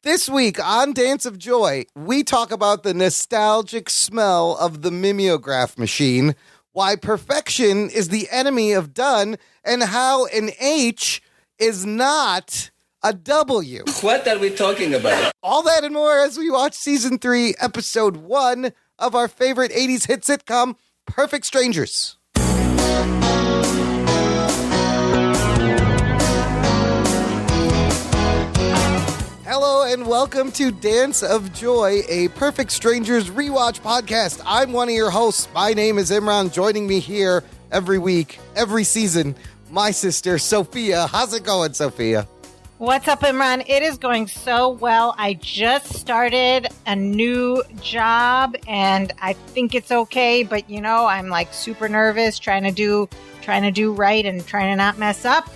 This week on Dance of Joy, we talk about the nostalgic smell of the Mimeograph machine, why perfection is the enemy of done, and how an H is not a W. What are we talking about? All that and more as we watch Season 3, Episode 1 of our favorite 80s hit sitcom, Perfect Strangers. Hello and welcome to Dance of Joy, a Perfect Strangers rewatch podcast. I'm one of your hosts. My name is Imran. Joining me here every week, every season, my sister, Sophia. How's it going, Sophia? What's up, Imran? It is going so well. I just started a new job and I think it's okay, but you know, I'm like super nervous, trying to do right and trying to not mess up.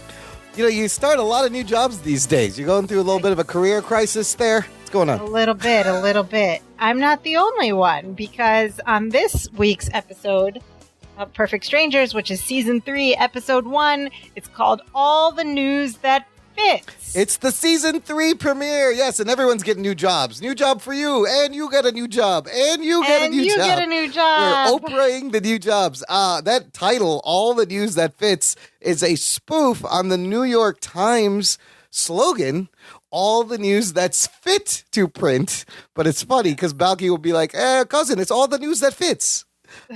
You know, you start a lot of new jobs these days. You're going through a little bit of a career crisis there. What's going on? A little bit. I'm not the only one, because on this week's episode of Perfect Strangers, which is Season 3, Episode 1, it's called All the News That Fits. It's the Season 3 premiere, yes, and everyone's getting new jobs. New job for you, and you get a new job, and you get a new job. We're Oprahing the new jobs. That title, All the News That Fits, is a spoof on the New York Times slogan, all the news that's fit to print. But it's funny, because Balky will be like, cousin, it's all the news that fits.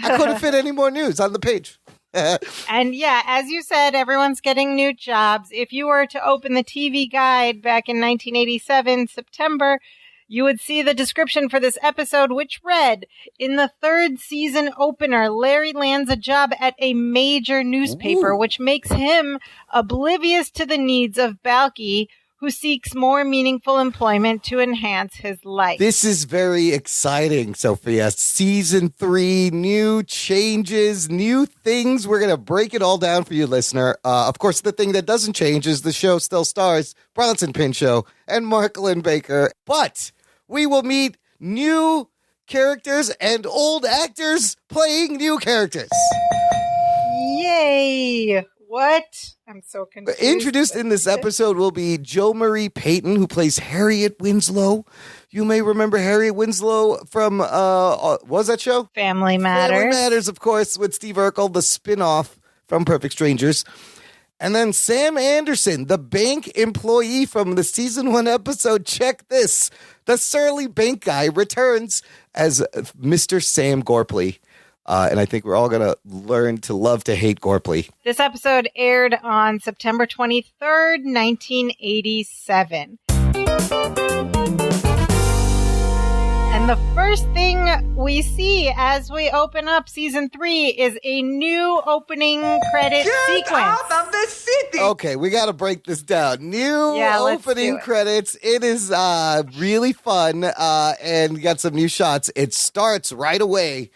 I couldn't fit any more news on the page. And yeah, as you said, everyone's getting new jobs. If you were to open the TV guide back in 1987, September, you would see the description for this episode, which read, in the third season opener, Larry lands a job at a major newspaper, which makes him oblivious to the needs of Balky, who seeks more meaningful employment to enhance his life. This is very exciting, Sophia. Season 3, new changes, new things. We're going to break it all down for you, listener. Of course, the thing that doesn't change is the show still stars Bronson Pinchot and Mark Lynn-Baker. But we will meet new characters and old actors playing new characters. Yay! What? I'm so confused. Introduced in this episode will be Jo Marie Payton, who plays Harriet Winslow. You may remember Harriet Winslow from, what was that show? Family Matters. Family Matters, of course, with Steve Urkel, the spinoff from Perfect Strangers. And then Sam Anderson, the bank employee from the Season 1 episode, check this, the surly bank guy, returns as Mr. Sam Gorpley. And I think we're all going to learn to love to hate Gorpley. This episode aired on September 23rd, 1987. And the first thing we see as we open up Season 3 is a new opening credit sequence. Out of the city! Okay, we got to break this down. New opening credits. It is really fun, and we got some new shots. It starts right away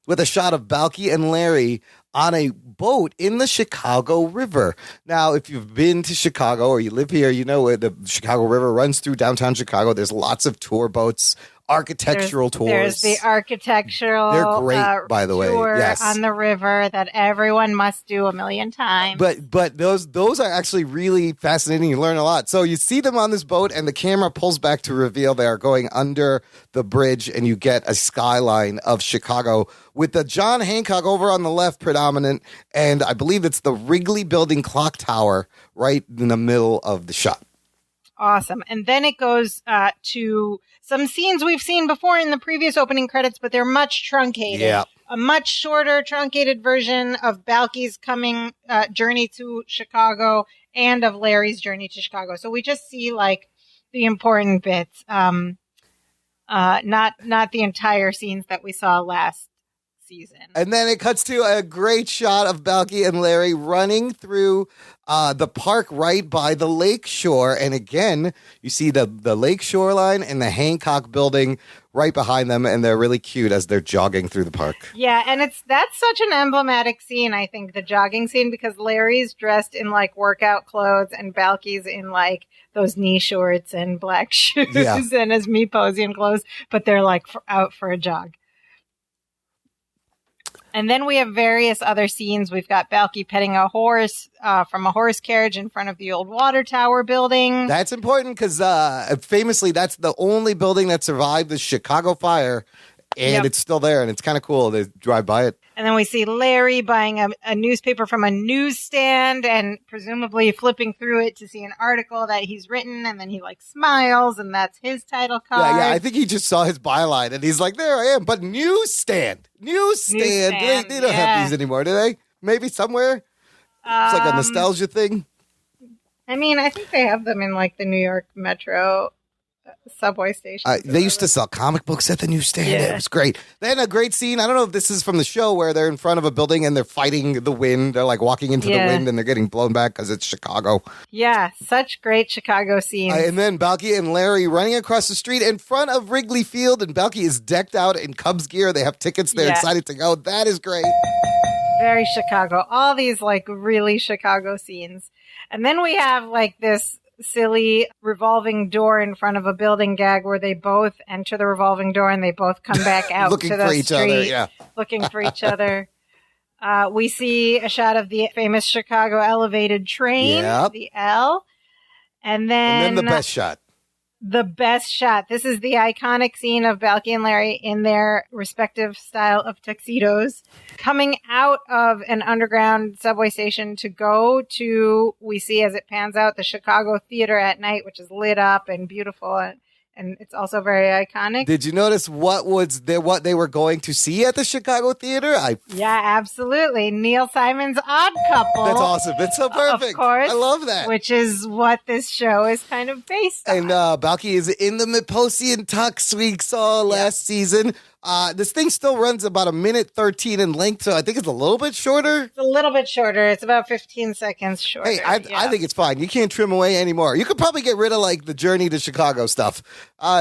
with a shot of Balky and Larry on a boat in the Chicago River. Now, if you've been to Chicago or you live here, you know the Chicago River runs through downtown Chicago. There's lots of tour boats, architectural tours. There's the architectural They're great, by the way. Tour yes. on the river that everyone must do a million times. But those are actually really fascinating. You learn a lot. So you see them on this boat, and the camera pulls back to reveal they are going under the bridge, and you get a skyline of Chicago with the John Hancock over on the left predominant, and I believe it's the Wrigley Building clock tower right in the middle of the shot. Awesome. And then it goes to some scenes we've seen before in the previous opening credits, but they're much truncated. Yeah. A much shorter, truncated version of Balky's coming journey to Chicago and of Larry's journey to Chicago. So we just see like the important bits, not the entire scenes that we saw last season. And then it cuts to a great shot of Balky and Larry running through the park right by the lake shore. And again, you see the lake shoreline and the Hancock building right behind them. And they're really cute as they're jogging through the park. Yeah, and that's such an emblematic scene, I think, the jogging scene, because Larry's dressed in like workout clothes and Balky's in like those knee shorts and black shoes and his Me Posing clothes, but they're like out for a jog. And then we have various other scenes. We've got Balky petting a horse from a horse carriage in front of the old water tower building. That's important because famously, that's the only building that survived the Chicago fire. And it's still there, and it's kind of cool to drive by it. And then we see Larry buying a newspaper from a newsstand and presumably flipping through it to see an article that he's written, and then he smiles, and that's his title card. Yeah, I think he just saw his byline, and he's like, there I am, but newsstand. They don't have these anymore, do they? Maybe somewhere? It's like a nostalgia thing. I mean, I think they have them in the New York Metro subway station. They used to sell comic books at the newsstand. Yeah. It was great. Then a great scene. I don't know if this is from the show where they're in front of a building and they're fighting the wind. They're walking into the wind and they're getting blown back because it's Chicago. Yeah, such great Chicago scenes. And then Balky and Larry running across the street in front of Wrigley Field, and Balky is decked out in Cubs gear. They have tickets. They're excited to go. That is great. Very Chicago. All these really Chicago scenes. And then we have this silly revolving door in front of a building gag where they both enter the revolving door and they both come back out looking to the for each street, other, looking for each other. We see a shot of the famous Chicago elevated train, the L, and then the best shot. The best shot. This is the iconic scene of Balky and Larry in their respective style of tuxedos coming out of an underground subway station to go to, we see as it pans out, the Chicago Theater at night, which is lit up and beautiful. And it's also very iconic. Did you notice what they were going to see at the Chicago Theater? Yeah, absolutely. Neil Simon's Odd Couple. That's awesome. It's so perfect. Of course. I love that. Which is what this show is kind of based on. And Balky is in the Miposian tux we saw last season. This thing still runs about 1:13 in length, so I think it's a little bit shorter. It's a little bit shorter. It's about 15 seconds shorter. Hey, I think it's fine. You can't trim away anymore. You could probably get rid of the Journey to Chicago stuff.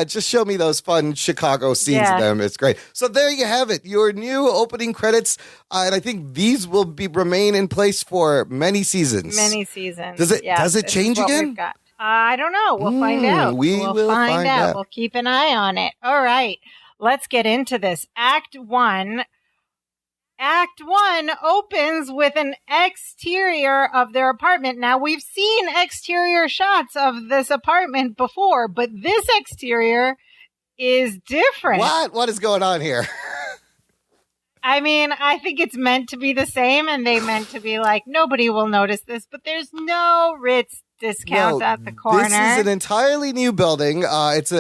Just show me those fun Chicago scenes of them. It's great. So there you have it. Your new opening credits, and I think these will remain in place for many seasons. Many seasons. Does it change again? I don't know. We'll find out. We'll find out. We'll keep an eye on it. All right. Let's get into this. Act 1. Act 1 opens with an exterior of their apartment. Now, we've seen exterior shots of this apartment before, but this exterior is different. What is going on here? I mean, I think it's meant to be the same, and they meant to be nobody will notice this, but there's no Ritz discount at the corner. This is an entirely new building. It's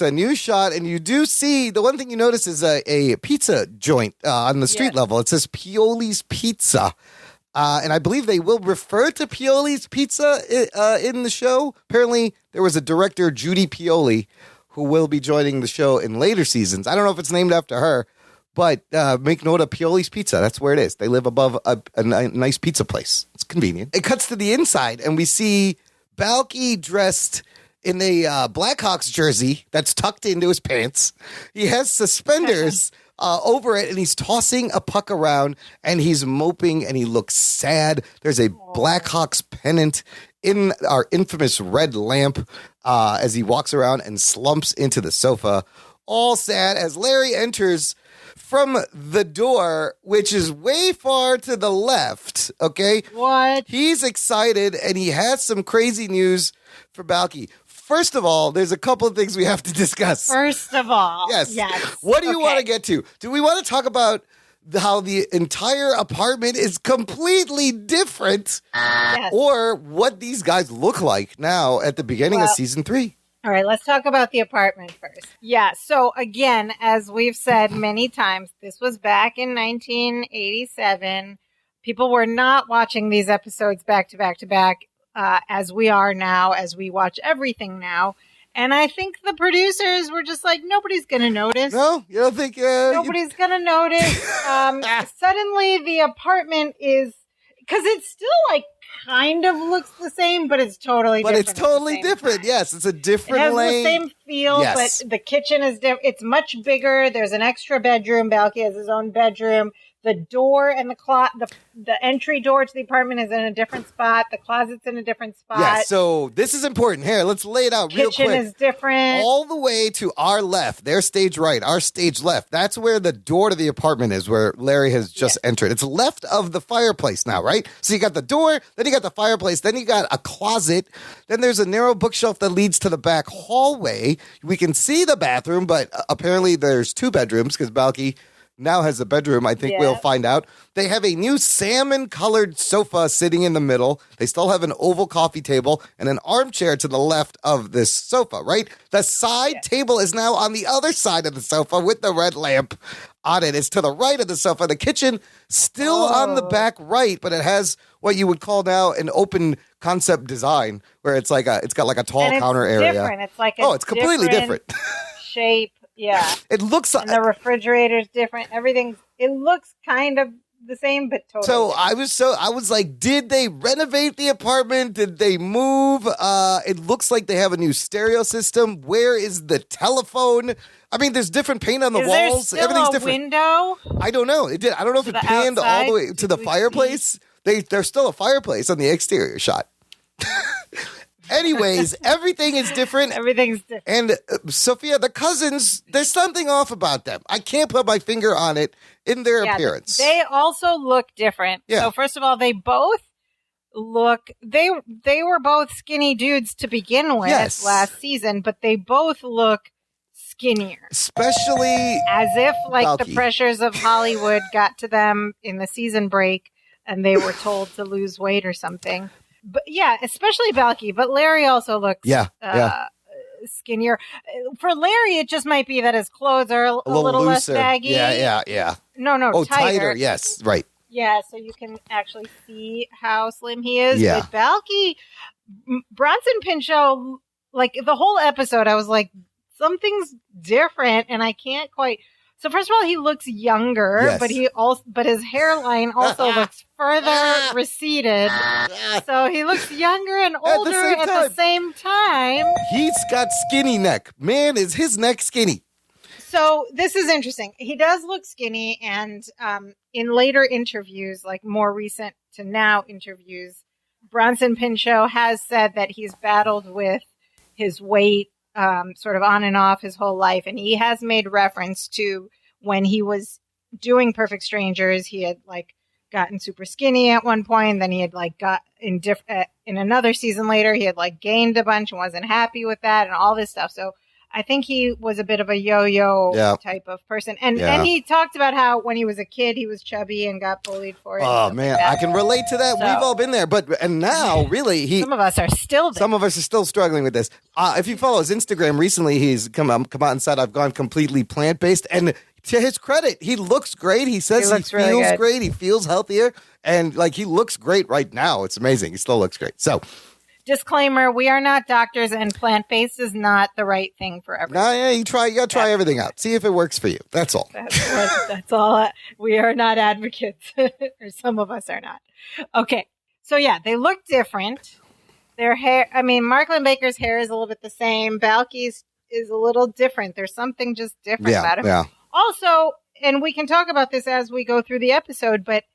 a new shot, and you do see, the one thing you notice is a pizza joint on the street level. It says Pioli's Pizza. And I believe they will refer to Pioli's Pizza in the show. Apparently, there was a director, Judy Pioli, who will be joining the show in later seasons. I don't know if it's named after her, but make note of Pioli's Pizza. That's where it is. They live above a nice pizza place. It's convenient. It cuts to the inside, and we see Balky dressed in a Blackhawks jersey that's tucked into his pants. He has suspenders over it, and he's tossing a puck around, and he's moping, and he looks sad. There's a Blackhawks pennant in our infamous red lamp as he walks around and slumps into the sofa, all sad as Larry enters from the door, which is way far to the left, okay? What? He's excited, and he has some crazy news for Balky. First of all, there's a couple of things we have to discuss. First of all. Yes. What do you want to get to? Do we want to talk about how the entire apartment is completely different? Yes. Or what these guys look like now at the beginning of season 3? All right, let's talk about the apartment first. Yeah, so again, as we've said many times, this was back in 1987. People were not watching these episodes back to back to back as we are now, as we watch everything now. And I think the producers were just nobody's going to notice. No, you don't think? Nobody's going to notice. Suddenly the apartment is, because it's still kind of looks the same, but it's totally different. But it's totally different. Time. Yes, it's a different lane. It has lane. The same feel, but the kitchen is different. It's much bigger. There's an extra bedroom. Balky has his own bedroom. The door and the entry door to the apartment is in a different spot. The closet's in a different spot. Yeah, so this is important. Here, let's lay it out real quick. Kitchen is different. All the way to our left, their stage right, our stage left. That's where the door to the apartment is, where Larry has just entered. It's left of the fireplace now, right? So you got the door, then you got the fireplace, then you got a closet, then there's a narrow bookshelf that leads to the back hallway. We can see the bathroom, but apparently there's 2 bedrooms because Balky now has a bedroom. I think we'll find out. They have a new salmon-colored sofa sitting in the middle. They still have an oval coffee table and an armchair to the left of this sofa, right? The side table is now on the other side of the sofa with the red lamp on it. It's to the right of the sofa. The kitchen still on the back right, but it has what you would call now an open concept design, where it's got like a tall counter area. Different. It's like it's completely different shape. Yeah. It looks like... And the refrigerator's different. It looks kind of the same, but totally different. I was like, did they renovate the apartment? Did they move? It looks like they have a new stereo system. Where is the telephone? I mean, there's different paint on the walls. There still Everything's a different. Window? I don't know. I don't know if it panned all the way to the fireplace. There's still a fireplace on the exterior shot. Anyways, everything is different. Everything's different. And Sophia, the cousins, there's something off about them. I can't put my finger on it in their appearance. They also look different. Yeah. So first of all, they both look, they were both skinny dudes to begin with last season, but they both look skinnier. Especially as if like Balky. The pressures of Hollywood got to them in the season break and they were told to lose weight or something. But yeah, especially Balky. But Larry also looks skinnier. For Larry, it just might be that his clothes are a little less baggy. Yeah. No, tighter. Yes, right. Yeah, so you can actually see how slim he is. Yeah. But Balky, Bronson Pinchot, like the whole episode, I was like, something's different, and I can't quite. So first of all, he looks younger, but his hairline also looks further receded. So he looks younger and older at the same time. He's got skinny neck. Man, is his neck skinny. So this is interesting. He does look skinny, and in later interviews, like more recent to now interviews, Bronson Pinchot has said that he's battled with his weight sort of on and off his whole life. And he has made reference to when he was doing Perfect Strangers, he had like gotten super skinny at one point. Then he had like got in another season later, he had like gained a bunch and wasn't happy with that and all this stuff. So I think he was a bit of a yo-yo type of person. And he talked about how when he was a kid, he was chubby and got bullied for it. Oh, man, I can relate to that. So, we've all been there. And now, really, some of us are still there. Some of us are still struggling with this. If you follow his Instagram, recently he's come out and said, I've gone completely plant-based. And to his credit, he looks great. He says he feels great. He feels healthier. And, like, he looks great right now. It's amazing. He still looks great. So... Disclaimer, we are not doctors and plant-based is not the right thing for everyone. No, yeah, you gotta try everything out. See if it works for you. That's all. That's all. We are not advocates, or some of us are not. Okay. So yeah, they look different. Their hair, I mean, Mark Linn-Baker's hair is a little bit the same. Balky's is a little different. There's something just different about him. Yeah. Also, and we can talk about this as we go through the episode, but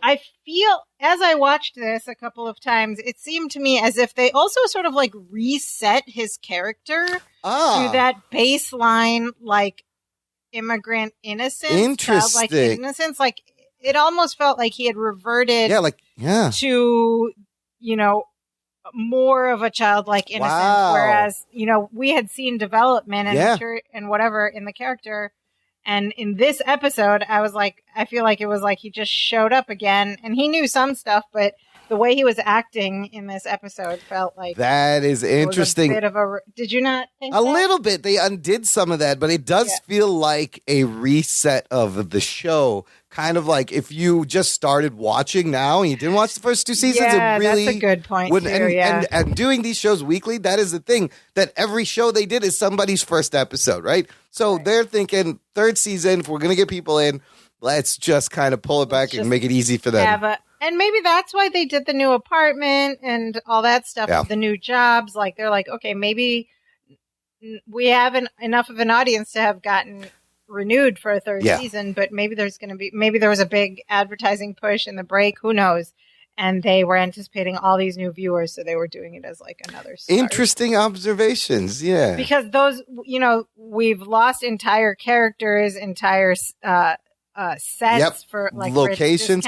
I feel, as I watched this a couple of times, it seemed to me as if they also sort of like reset his character to that baseline, like immigrant innocence, childlike innocence. Like it almost felt like he had reverted to, you know, more of a childlike innocence. Whereas, you know, we had seen development and whatever in the character. And in this episode, I was like, I feel like it was like he just showed up again and he knew some stuff, but the way he was acting in this episode felt like that is interesting. Was a bit of did you not think a little bit? They undid some of that, but it does feel like a reset of the show. Kind of like if you just started watching now and you didn't watch the first 2 seasons, it really that's a good point. And doing these shows weekly, that is the thing, that every show they did is somebody's first episode, right? So they're thinking 3rd season, if we're going to get people in, let's just kind of pull it back and make it easy for them. And maybe that's why they did the new apartment and all that stuff, the new jobs. Like they're like, okay, maybe we have enough of an audience to have gotten renewed for a third season, but maybe there was a big advertising push in the break. Who knows? And they were anticipating all these new viewers, so they were doing it as like another start. Interesting observations, yeah. Because those, we've lost entire characters, entire sets for like locations.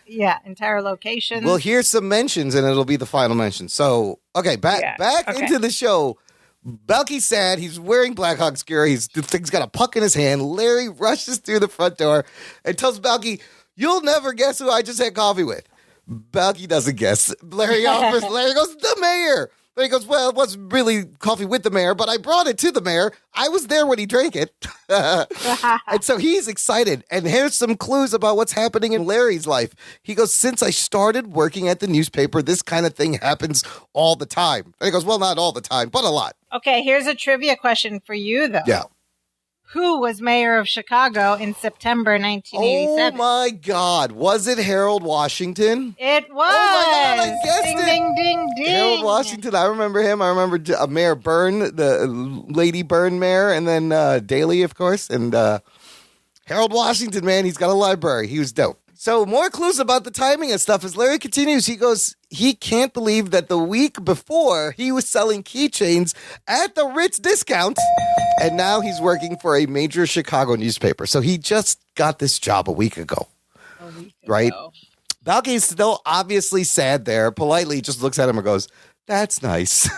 Entire locations. Well, here's some mentions, and it'll be the final mention. So, back into the show. Balky's sad. He's wearing Blackhawks gear. He's got a puck in his hand. Larry rushes through the front door and tells Balky, "You'll never guess who I just had coffee with." Balky doesn't guess. Larry goes, "The mayor." Larry goes, "Well, it wasn't really coffee with the mayor, but I brought it to the mayor. I was there when he drank it." And so he's excited. And here's some clues about what's happening in Larry's life. He goes, "Since I started working at the newspaper, this kind of thing happens all the time." And he goes, "Well, not all the time, but a lot." Okay, here's a trivia question for you, though. Yeah. Who was mayor of Chicago in September 1987? Oh, my God. Was it Harold Washington? It was. Oh, my God, I guessed ding, it. Ding, ding, ding. Harold Washington. I remember him. I remember Mayor Byrne, the Lady Byrne mayor, and then Daley, of course. And Harold Washington, man, he's got a library. He was dope. So more clues about the timing and stuff. As Larry continues, he goes, he can't believe that the week before he was selling keychains at the Ritz discount, and now he's working for a major Chicago newspaper. So he just got this job a week ago. Right? Balky is still obviously sad there. Politely just looks at him and goes, "That's nice."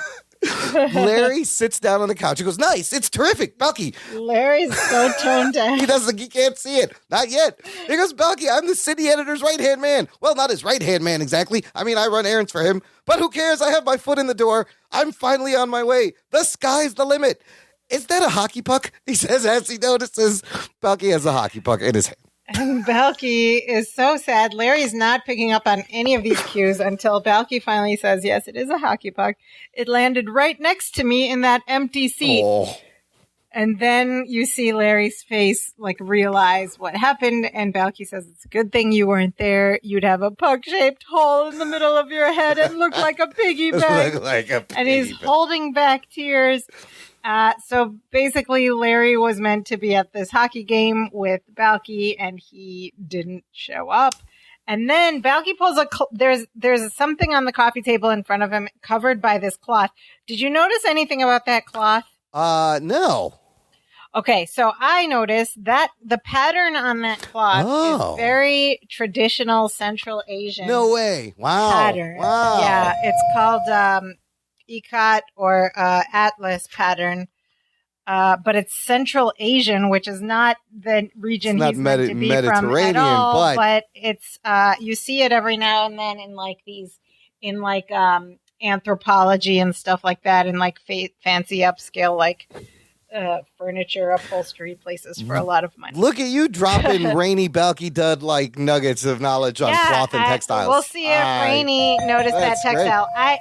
Larry sits down on the couch. He goes, "Nice. It's terrific, Balky." Larry's so toned down. He can't see it. Not yet. He goes, "Balky, I'm the city editor's right-hand man." Well, not his right-hand man exactly. I mean, I run errands for him. But who cares? I have my foot in the door. I'm finally on my way. The sky's the limit. "Is that a hockey puck?" he says as he notices Balky has a hockey puck in his hand. And Balky is so sad. Larry's not picking up on any of these cues until Balky finally says, "Yes, it is a hockey puck. It landed right next to me in that empty seat." Oh. And then you see Larry's face like realize what happened. And Balky says, "It's a good thing you weren't there. You'd have a puck-shaped hole in the middle of your head and look like a piggy bank." And he's holding back tears. So basically, Larry was meant to be at this hockey game with Balky, and he didn't show up. And then Balky pulls there's something on the coffee table in front of him covered by this cloth. Did you notice anything about that cloth? No. Okay, so I noticed that the pattern on that cloth is very traditional Central Asian. No way. Wow. Pattern. Wow. Yeah, it's called Ikat or Atlas pattern. But it's Central Asian, which is not the region he's meant to be from at all. But it's you see it every now and then in like anthropology and stuff like that, in like fancy upscale like furniture upholstery places for a lot of money. Look at you dropping Rainy Balky Dud like nuggets of knowledge on cloth and textiles. We'll see if Rainy noticed that textile. Great.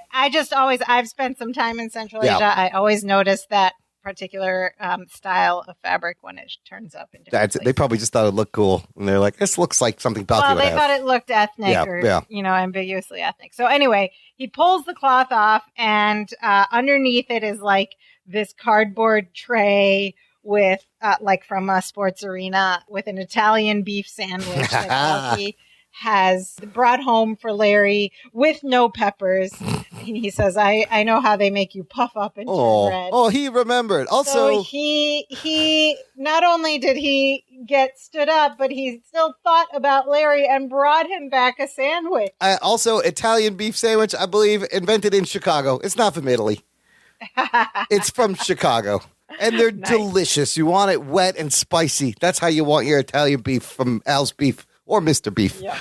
I've spent some time in Central Asia. I always notice that particular style of fabric when it turns up in different places. They probably just thought it looked cool, and they're like, "This looks like something Balky would have." Well, they thought it looked ethnic ambiguously ethnic. So anyway, he pulls the cloth off, and underneath it is like this cardboard tray with like from a sports arena with an Italian beef sandwich that Balky has brought home for Larry with no peppers. He says, I know how they make you puff up and turn red. Oh, he remembered. Also, so he not only did he get stood up, but he still thought about Larry and brought him back a sandwich. Also, Italian beef sandwich, I believe, invented in Chicago. It's not from Italy. It's from Chicago. And they're delicious. You want it wet and spicy. That's how you want your Italian beef from Al's Beef or Mr. Beef. Yeah.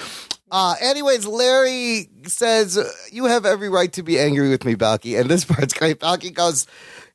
Anyways, Larry says, "You have every right to be angry with me, Balky." And this part's great. Balky goes,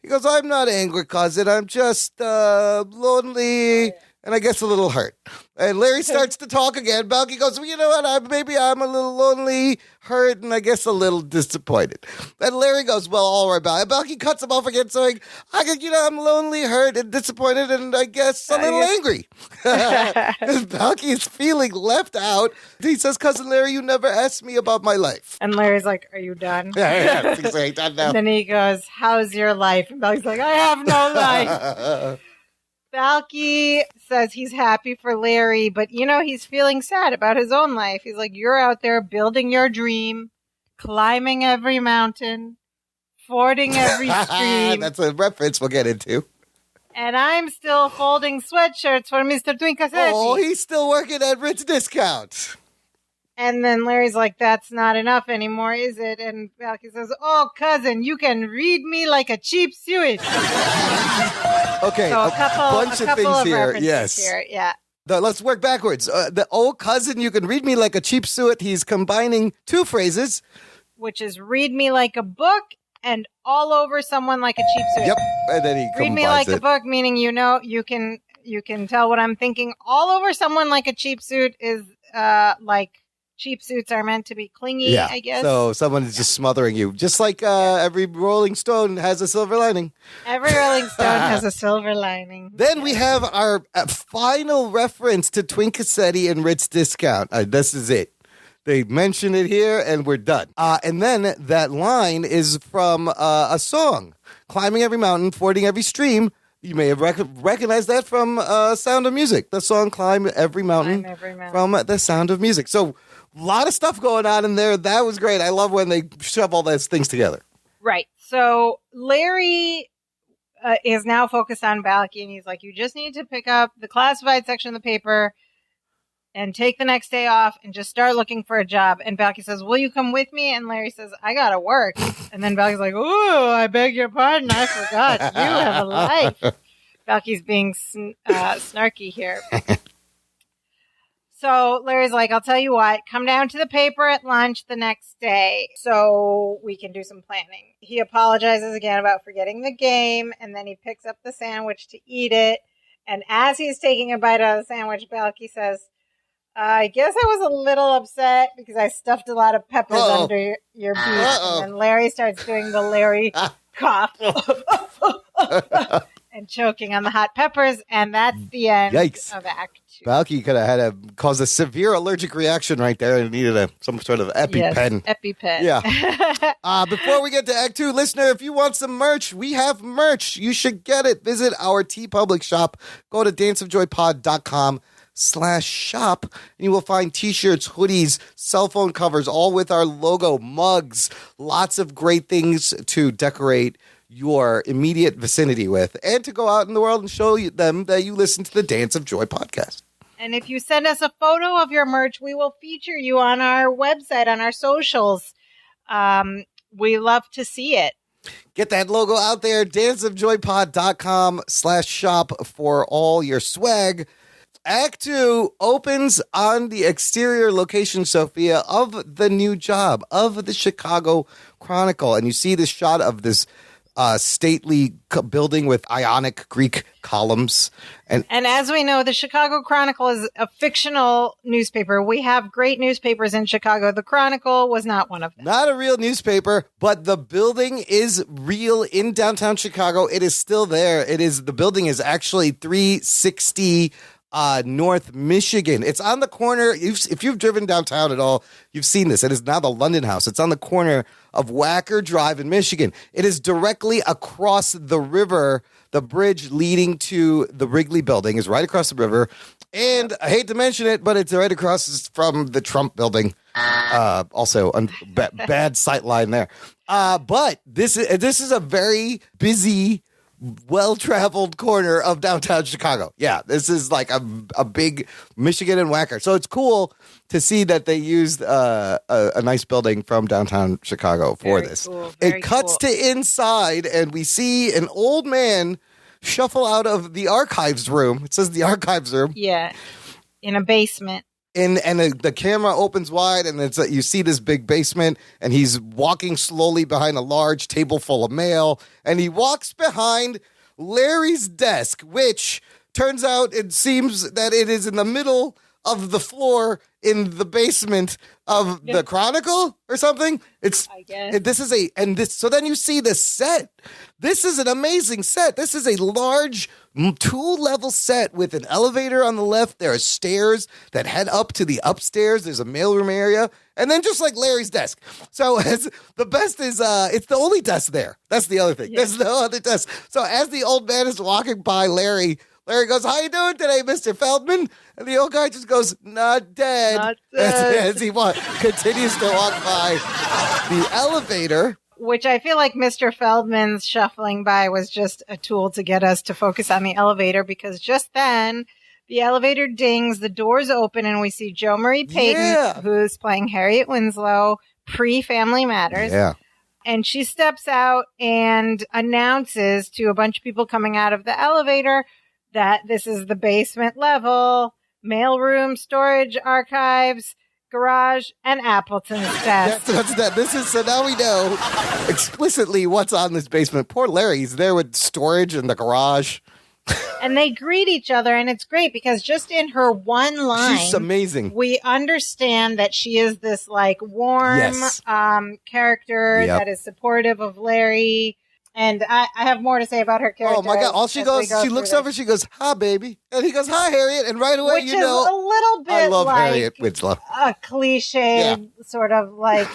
"I'm not angry, cousin. I'm just lonely and I guess a little hurt." And Larry starts to talk again. Balky goes, "Well, you know what? Maybe I'm a little lonely, hurt, and I guess a little disappointed." And Larry goes, "Well, all right, Balky." Balky cuts him off again, saying, I'm lonely, hurt, and disappointed, and I guess a little angry. Balky is feeling left out. He says, "Cousin Larry, you never asked me about my life." And Larry's like, "Are you done?" Yeah, he's like, "Done now." And then he goes, "How's your life?" And Balky's like, "I have no life." Balky says he's happy for Larry, but, he's feeling sad about his own life. He's like, you're out there building your dream, climbing every mountain, fording every stream. That's a reference we'll get into. And I'm still folding sweatshirts for Mr. Twinkasetti. Oh, he's still working at Ritz Discount. And then Larry's like, that's not enough anymore, is it? And Balky says, oh, cousin, you can read me like a cheap suet. Okay, so a bunch of things here. Yes. Here. Yeah. Let's work backwards. The old cousin, you can read me like a cheap suet. He's combining two phrases. Which is read me like a book and all over someone like a cheap suit. Yep. And then he read me like a book, meaning you can tell what I'm thinking. All over someone like a cheap suit is like cheap suits are meant to be clingy, I guess. So someone is just smothering you. Just like every Rolling Stone has a silver lining. Every Rolling Stone has a silver lining. Then we have our final reference to Twinkasetti and Ritz Discount. This is it. They mention it here, and we're done. And then that line is from a song, Climbing Every Mountain, Fording Every Stream. You may have recognized that from Sound of Music, the song Climb Every Mountain, from The Sound of Music. So a lot of stuff going on in there. That was great. I love when they shove all those things together. Right. So Larry is now focused on Balky, and he's like, you just need to pick up the classified section of the paper and take the next day off and just start looking for a job. And Balky says, will you come with me? And Larry says, I got to work. And then Balky's like, oh, I beg your pardon. I forgot. You have a life. Balky's being snarky here. So Larry's like, I'll tell you what, come down to the paper at lunch the next day so we can do some planning. He apologizes again about forgetting the game, and then he picks up the sandwich to eat it. And as he's taking a bite out of the sandwich, Balky says, I guess I was a little upset because I stuffed a lot of peppers under your beef. And then Larry starts doing the Larry cough and choking on the hot peppers. And that's the end of Act 2. Balky could have caused a severe allergic reaction right there and needed some sort of EpiPen. Yes, EpiPen. Yeah. Before we get to Act 2, listener, if you want some merch, we have merch. You should get it. Visit our TeePublic shop. Go to danceofjoypod.com/shop, and you will find t-shirts, hoodies, cell phone covers, all with our logo, mugs, lots of great things to decorate your immediate vicinity with, and to go out in the world and show them that you listen to the Dance of Joy podcast. And if you send us a photo of your merch, we will feature you on our website, on our socials. We love to see it. Get that logo out there, danceofjoypod.com/shop for all your swag. Act 2 opens on the exterior location, Sophia, of the new job, of the Chicago Chronicle. And you see this shot of this stately building with Ionic Greek columns. And as we know, the Chicago Chronicle is a fictional newspaper. We have great newspapers in Chicago. The Chronicle was not one of them. Not a real newspaper, but the building is real in downtown Chicago. It is still there. The building is actually 360 North Michigan. It's on the corner. If you've driven downtown at all, you've seen this. It is now the London House. It's on the corner of Wacker Drive in Michigan. It is directly across the river. The bridge leading to the Wrigley building is right across the river. And I hate to mention it, but it's right across from the Trump building. Also, bad sight line there. But this is a very busy, well-traveled corner of downtown Chicago. Yeah, this is like a big Michigan and Wacker. So it's cool to see that they used a nice building from downtown Chicago for this. Cool. It cuts to inside, and we see an old man shuffle out of the archives room. It says the archives room. Yeah, in a basement. And the camera opens wide, and you see this big basement, and he's walking slowly behind a large table full of mail, and he walks behind Larry's desk, which turns out it seems that it is in the middle of the floor in the basement of the Chronicle or something. I guess. So then you see the set. This is an amazing set. This is a large 2-level set with an elevator on the left. There are stairs that head up to the upstairs. There's a mailroom area. And then just like Larry's desk. So the best is it's the only desk there. That's the other thing. Yeah. There's no other desk. So as the old man is walking by Larry, Larry goes, how you doing today, Mr. Feldman? And the old guy just goes, not dead. Not dead. As he continues to walk by the elevator. Which I feel like Mr. Feldman's shuffling by was just a tool to get us to focus on the elevator, because just then the elevator dings, the doors open, and we see Jo Marie Payton, who's playing Harriet Winslow, pre-Family Matters. Yeah. And she steps out and announces to a bunch of people coming out of the elevator that this is the basement level, mailroom, storage, archives, garage, and Appleton's desk. So now we know explicitly what's on this basement. Poor Larry's there with storage in the garage. And they greet each other, and it's great because just in her one line, she's amazing. We understand that she is this like warm character that is supportive of Larry. And I have more to say about her character. Oh my God! All she looks over, she goes, "Hi, baby," and he goes, "Hi, Harriet," and right away, which is a little bit I love like Harriet Winslow, a cliched sort of like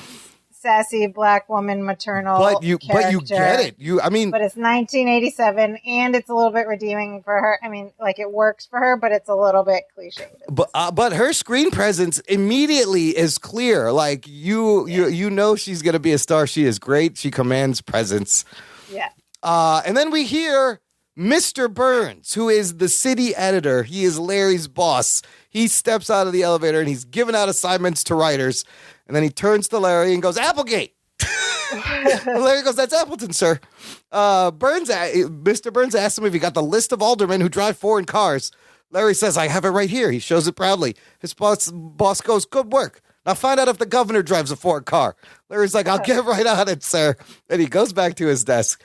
sassy black woman maternal but you get it. But it's 1987, and it's a little bit redeeming for her. I mean, like it works for her, but it's a little bit cliched. But her screen presence immediately is clear. Like you know she's gonna be a star. She is great. She commands presence. Yeah. And then we hear Mr. Burns, who is the city editor. He is Larry's boss. He steps out of the elevator and he's giving out assignments to writers. And then he turns to Larry and goes, Applegate. And Larry goes, that's Appleton, sir. Mr. Burns asks him if he got the list of aldermen who drive foreign cars. Larry says, I have it right here. He shows it proudly. His boss goes, good work. Now find out if the governor drives a foreign car. Larry's like, I'll get right on it, sir. And he goes back to his desk.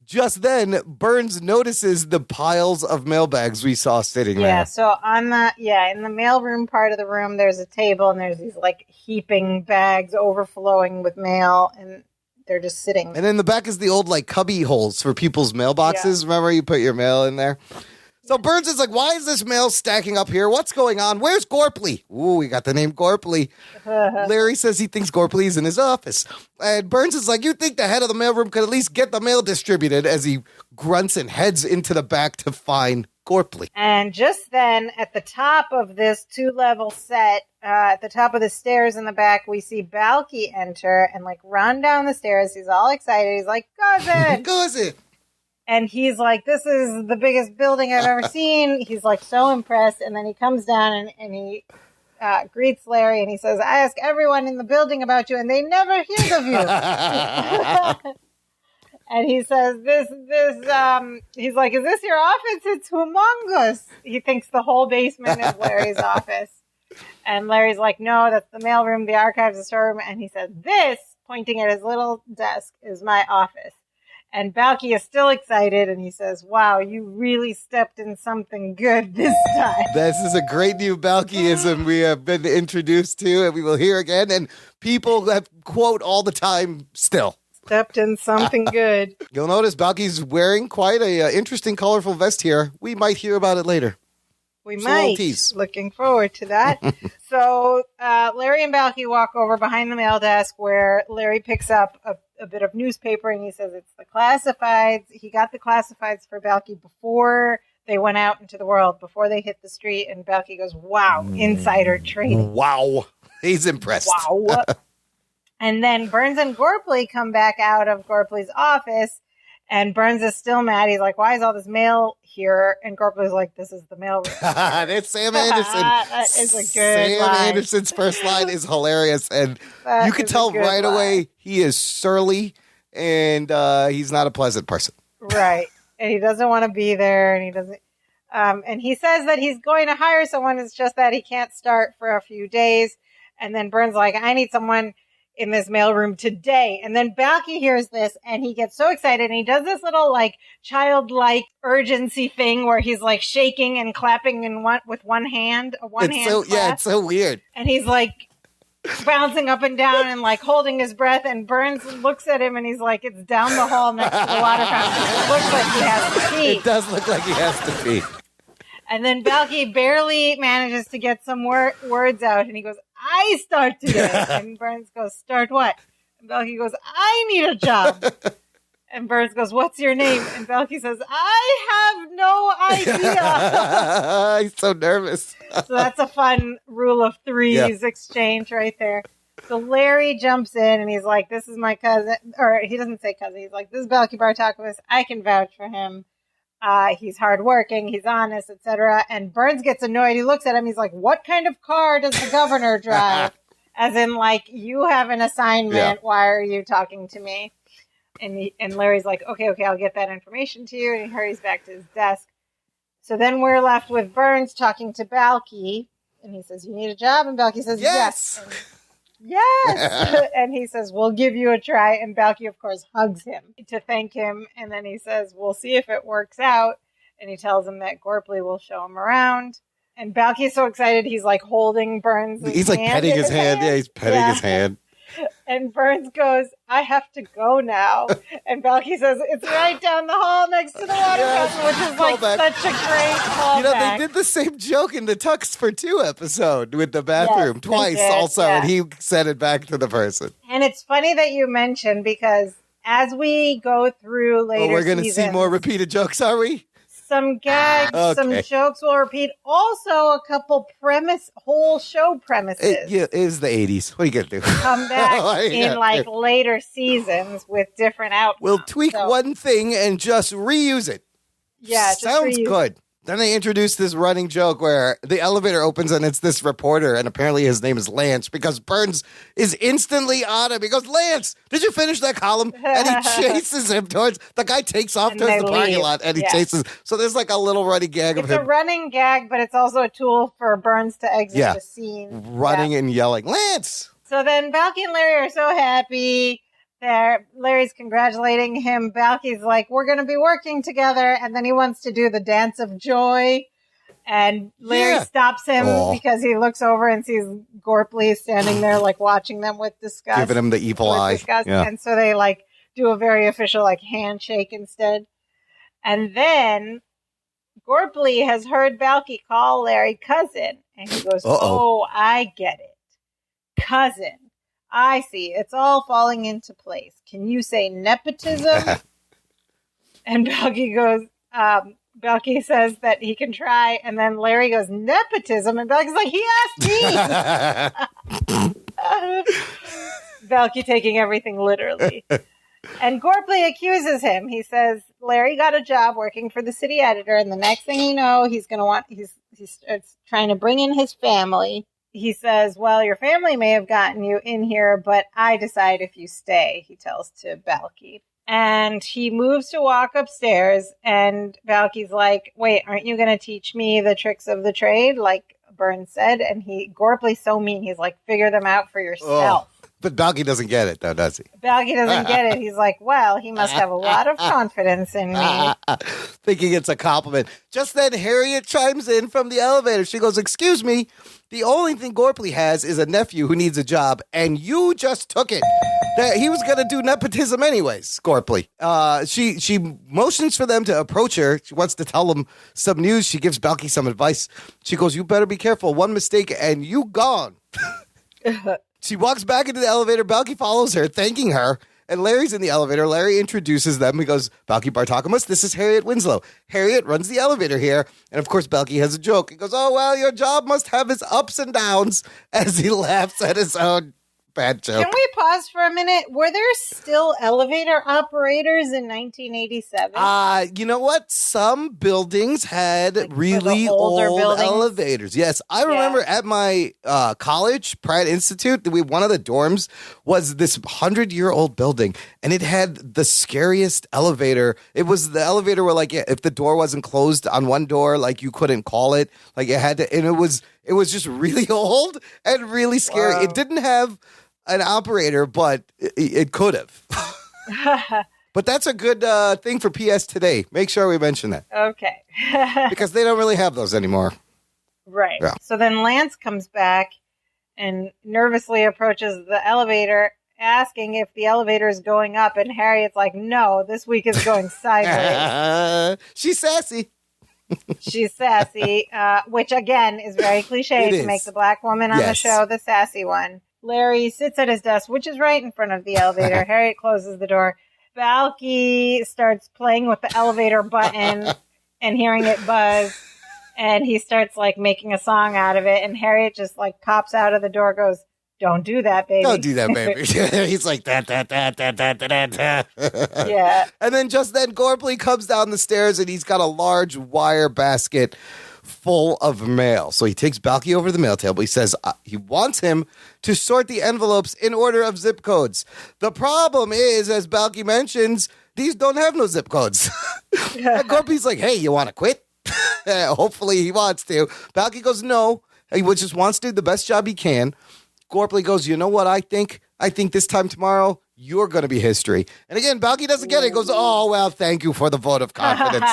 Just then, Burns notices the piles of mailbags we saw sitting there. Yeah, so in the mailroom part of the room, there's a table and there's these like heaping bags overflowing with mail, and they're just sitting there. And in the back is the old like cubby holes for people's mailboxes. Yeah. Remember, you put your mail in there? So Burns is like, why is this mail stacking up here? What's going on? Where's Gorpley? Ooh, we got the name Gorpley. Larry says he thinks Gorpley's in his office. And Burns is like, you think the head of the mailroom could at least get the mail distributed, as he grunts and heads into the back to find Gorpley. And just then, at the top of this 2-level set, at the top of the stairs in the back, we see Balky enter and like run down the stairs. He's all excited. He's like, cousin! Cousin! And he's like, this is the biggest building I've ever seen. He's like so impressed. And then he comes down and he greets Larry and he says, I ask everyone in the building about you and they never hear of you. And he says, he's like, is this your office? It's humongous. He thinks the whole basement is Larry's office. And Larry's like, no, that's the mailroom, the archives, the storeroom. And he says, this, pointing at his little desk, is my office. And Balky is still excited, and he says, wow, you really stepped in something good this time. This is a great new Balkyism we have been introduced to, and we will hear again, and people have quote all the time still. Stepped in something good. You'll notice Balky's wearing quite a interesting, colorful vest here. We might hear about it later. We might. Looking forward to that. So Larry and Balky walk over behind the mail desk where Larry picks up a bit of newspaper and he says it's the classifieds. He got the classifieds for Balky before they went out into the world, before they hit the street. And Balky goes, wow, insider trading. Wow. He's impressed. Wow. And then Burns and Gorpley come back out of Gorpley's office. And Burns is still mad. He's like, why is all this mail here? And Gorpley's like, this is the mail room. That's Sam Anderson. That is a good Sam line. Anderson's first line is hilarious. And you can tell right away he is surly and he's not a pleasant person. Right. And he doesn't want to be there. And he doesn't. And he says that he's going to hire someone. It's just that he can't start for a few days. And then Burns like, I need someone in this mailroom today. And then Balky hears this and he gets so excited and he does this little like childlike urgency thing where he's like shaking and clapping with one hand, Yeah, it's so weird. And he's like bouncing up and down and like holding his breath, and Burns looks at him and he's like, it's down the hall next to the water fountain. It looks like he has to pee. It does look like he has to pee. And then Balky barely manages to get some words out and he goes, I start today. And Burns goes, start what? And Balky goes, I need a job. And Burns goes, what's your name? And Balky says, I have no idea. He's so nervous. So that's a fun rule of threes exchange right there. So Larry jumps in and he's like, this is my cousin. Or he doesn't say cousin. He's like, this is Balky Bartakovas. I can vouch for him. He's hardworking. He's honest, etc. And Burns gets annoyed. He looks at him. He's like, what kind of car does the governor drive? As in, like, you have an assignment. Yeah. Why are you talking to me? And Larry's like, okay, I'll get that information to you. And he hurries back to his desk. So then we're left with Burns talking to Balky. And he says, you need a job? And Balky says, yes. Yes. And he says, we'll give you a try. And Balky, of course, hugs him to thank him. And then he says, we'll see if it works out. And he tells him that Gorpley will show him around. And Balky is so excited, he's like holding Burns' hand. He's like petting his hand. Yeah, he's petting his hand. And Burns goes, I have to go now. And Balky says, it's right down the hall next to the water fountain, which is like such a great callback. You know, they did the same joke in the Tux for Two episode with the bathroom twice also. Yeah. And he said it back to the person. And it's funny that you mentioned because as we go through later we're going to see more repeated jokes, are we? Some gags, some jokes will repeat. Also, a couple whole show premises. It is the 80s. What are you going to do? Come back in later seasons with different outcomes. We'll tweak one thing and just reuse it. Yeah, sounds good. Then they introduced this running joke where the elevator opens and it's this reporter, and apparently his name is Lance because Burns is instantly on him. He goes, Lance, did you finish that column? And he chases him towards, the guy takes off towards the parking lot and he chases. So there's like a little running gag of him. It's a running gag, but it's also a tool for Burns to exit the scene. Running and yelling, Lance! So then Balky and Larry are so happy. Larry's congratulating him. Balky's like, we're going to be working together. And then he wants to do the dance of joy. And Larry stops him because he looks over and sees Gorpley standing there, like watching them with disgust. Giving him the evil eye. Yeah. And so they like do a very official like handshake instead. And then Gorpley has heard Balky call Larry cousin. And he goes, oh, I get it. Cousin. I see. It's all falling into place. Can you say nepotism? And Balky goes, Balky says that he can try. And then Larry goes, nepotism? And Balky's like, he asked me. Balky taking everything literally. And Gorpley accuses him. He says, Larry got a job working for the city editor. And the next thing you know, he's trying to bring in his family. He says, well, your family may have gotten you in here, but I decide if you stay, he tells to Balky. And he moves to walk upstairs, and Balky's like, wait, aren't you going to teach me the tricks of the trade, like Burns said? And Gorpley's so mean, he's like, figure them out for yourself. But Balky doesn't get it, though, does he? Balky doesn't get it. He's like, well, he must have a lot of confidence in me. Thinking it's a compliment. Just then, Harriet chimes in from the elevator. She goes, excuse me, the only thing Gorpley has is a nephew who needs a job, and you just took it. That he was going to do nepotism anyways, Gorpley. She motions for them to approach her. She wants to tell them some news. She gives Balky some advice. She goes, you better be careful. One mistake, and you gone. She walks back into the elevator. Balky follows her, thanking her. And Larry's in the elevator. Larry introduces them. He goes, Balky Bartakovas, this is Harriet Winslow. Harriet runs the elevator here. And, of course, Balky has a joke. He goes, oh, well, your job must have its ups and downs, as he laughs at his own bad joke. Can we pause for a minute? Were there still elevator operators in 1987? You know what? Some buildings had really old elevators. Yes. I remember at my college, Pratt Institute, one of the dorms was this 100-year-old building, and it had the scariest elevator. It was the elevator where, like, if the door wasn't closed on one door, like, you couldn't call it. Like, it had to, and it was just really old and really scary. Whoa. It didn't have an operator, but it could have. But that's a good thing for PS Today. Make sure we mention that. Okay. Because they don't really have those anymore. Right. Yeah. So then Lance comes back and nervously approaches the elevator, asking if the elevator is going up. And Harriet's like, no, this week is going sideways. She's sassy. She's sassy, which, again, is very cliche to make the black woman on the show the sassy one. Larry sits at his desk, which is right in front of the elevator. Harriet closes the door. Balky starts playing with the elevator button and hearing it buzz. And he starts, like, making a song out of it. And Harriet just, like, pops out of the door, goes, "Don't do that, baby. Don't do that, baby." He's like, da. Yeah. And then just then, Gorpley comes down the stairs, and he's got a large wire basket full of mail. So he takes Balky over to the mail table. He says he wants him to sort the envelopes in order of zip codes. The problem is, as Balky mentions, these don't have no zip codes. And Gorpley's like, "Hey, you want to quit?" Hopefully he wants to. Balky goes, "No." He just wants to do the best job he can. Gorpley goes, "You know what I think? I think this time tomorrow, you're going to be history." And again, Balky doesn't get it. He goes, "Oh, well, thank you for the vote of confidence."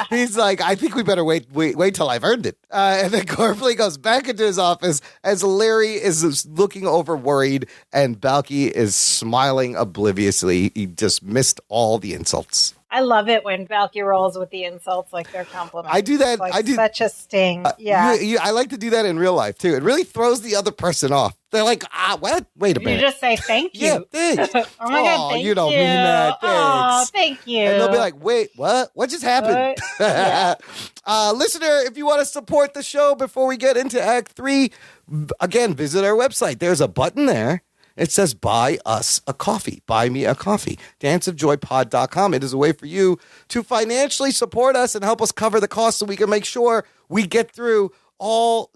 He's like, "I think we better wait till I've earned it." And then Gorpley goes back into his office as Larry is looking over worried and Balky is smiling obliviously. He just missed all the insults. I love it when Balky rolls with the insults like they're compliments. I do that. It's like I do such a sting. Yeah. I like to do that in real life, too. It really throws the other person off. They're like, what? Wait a minute. You just say thank you. Yeah, thanks. Oh, my God, thank you. You don't mean that. Thanks. Oh, thank you. And they'll be like, wait, what? What just happened? Yeah. Listener, if you want to support the show before we get into Act 3, again, visit our website. There's a button there. It says, buy us a coffee. Buy me a coffee. danceofjoypod.com. It is a way for you to financially support us and help us cover the costs so we can make sure we get through all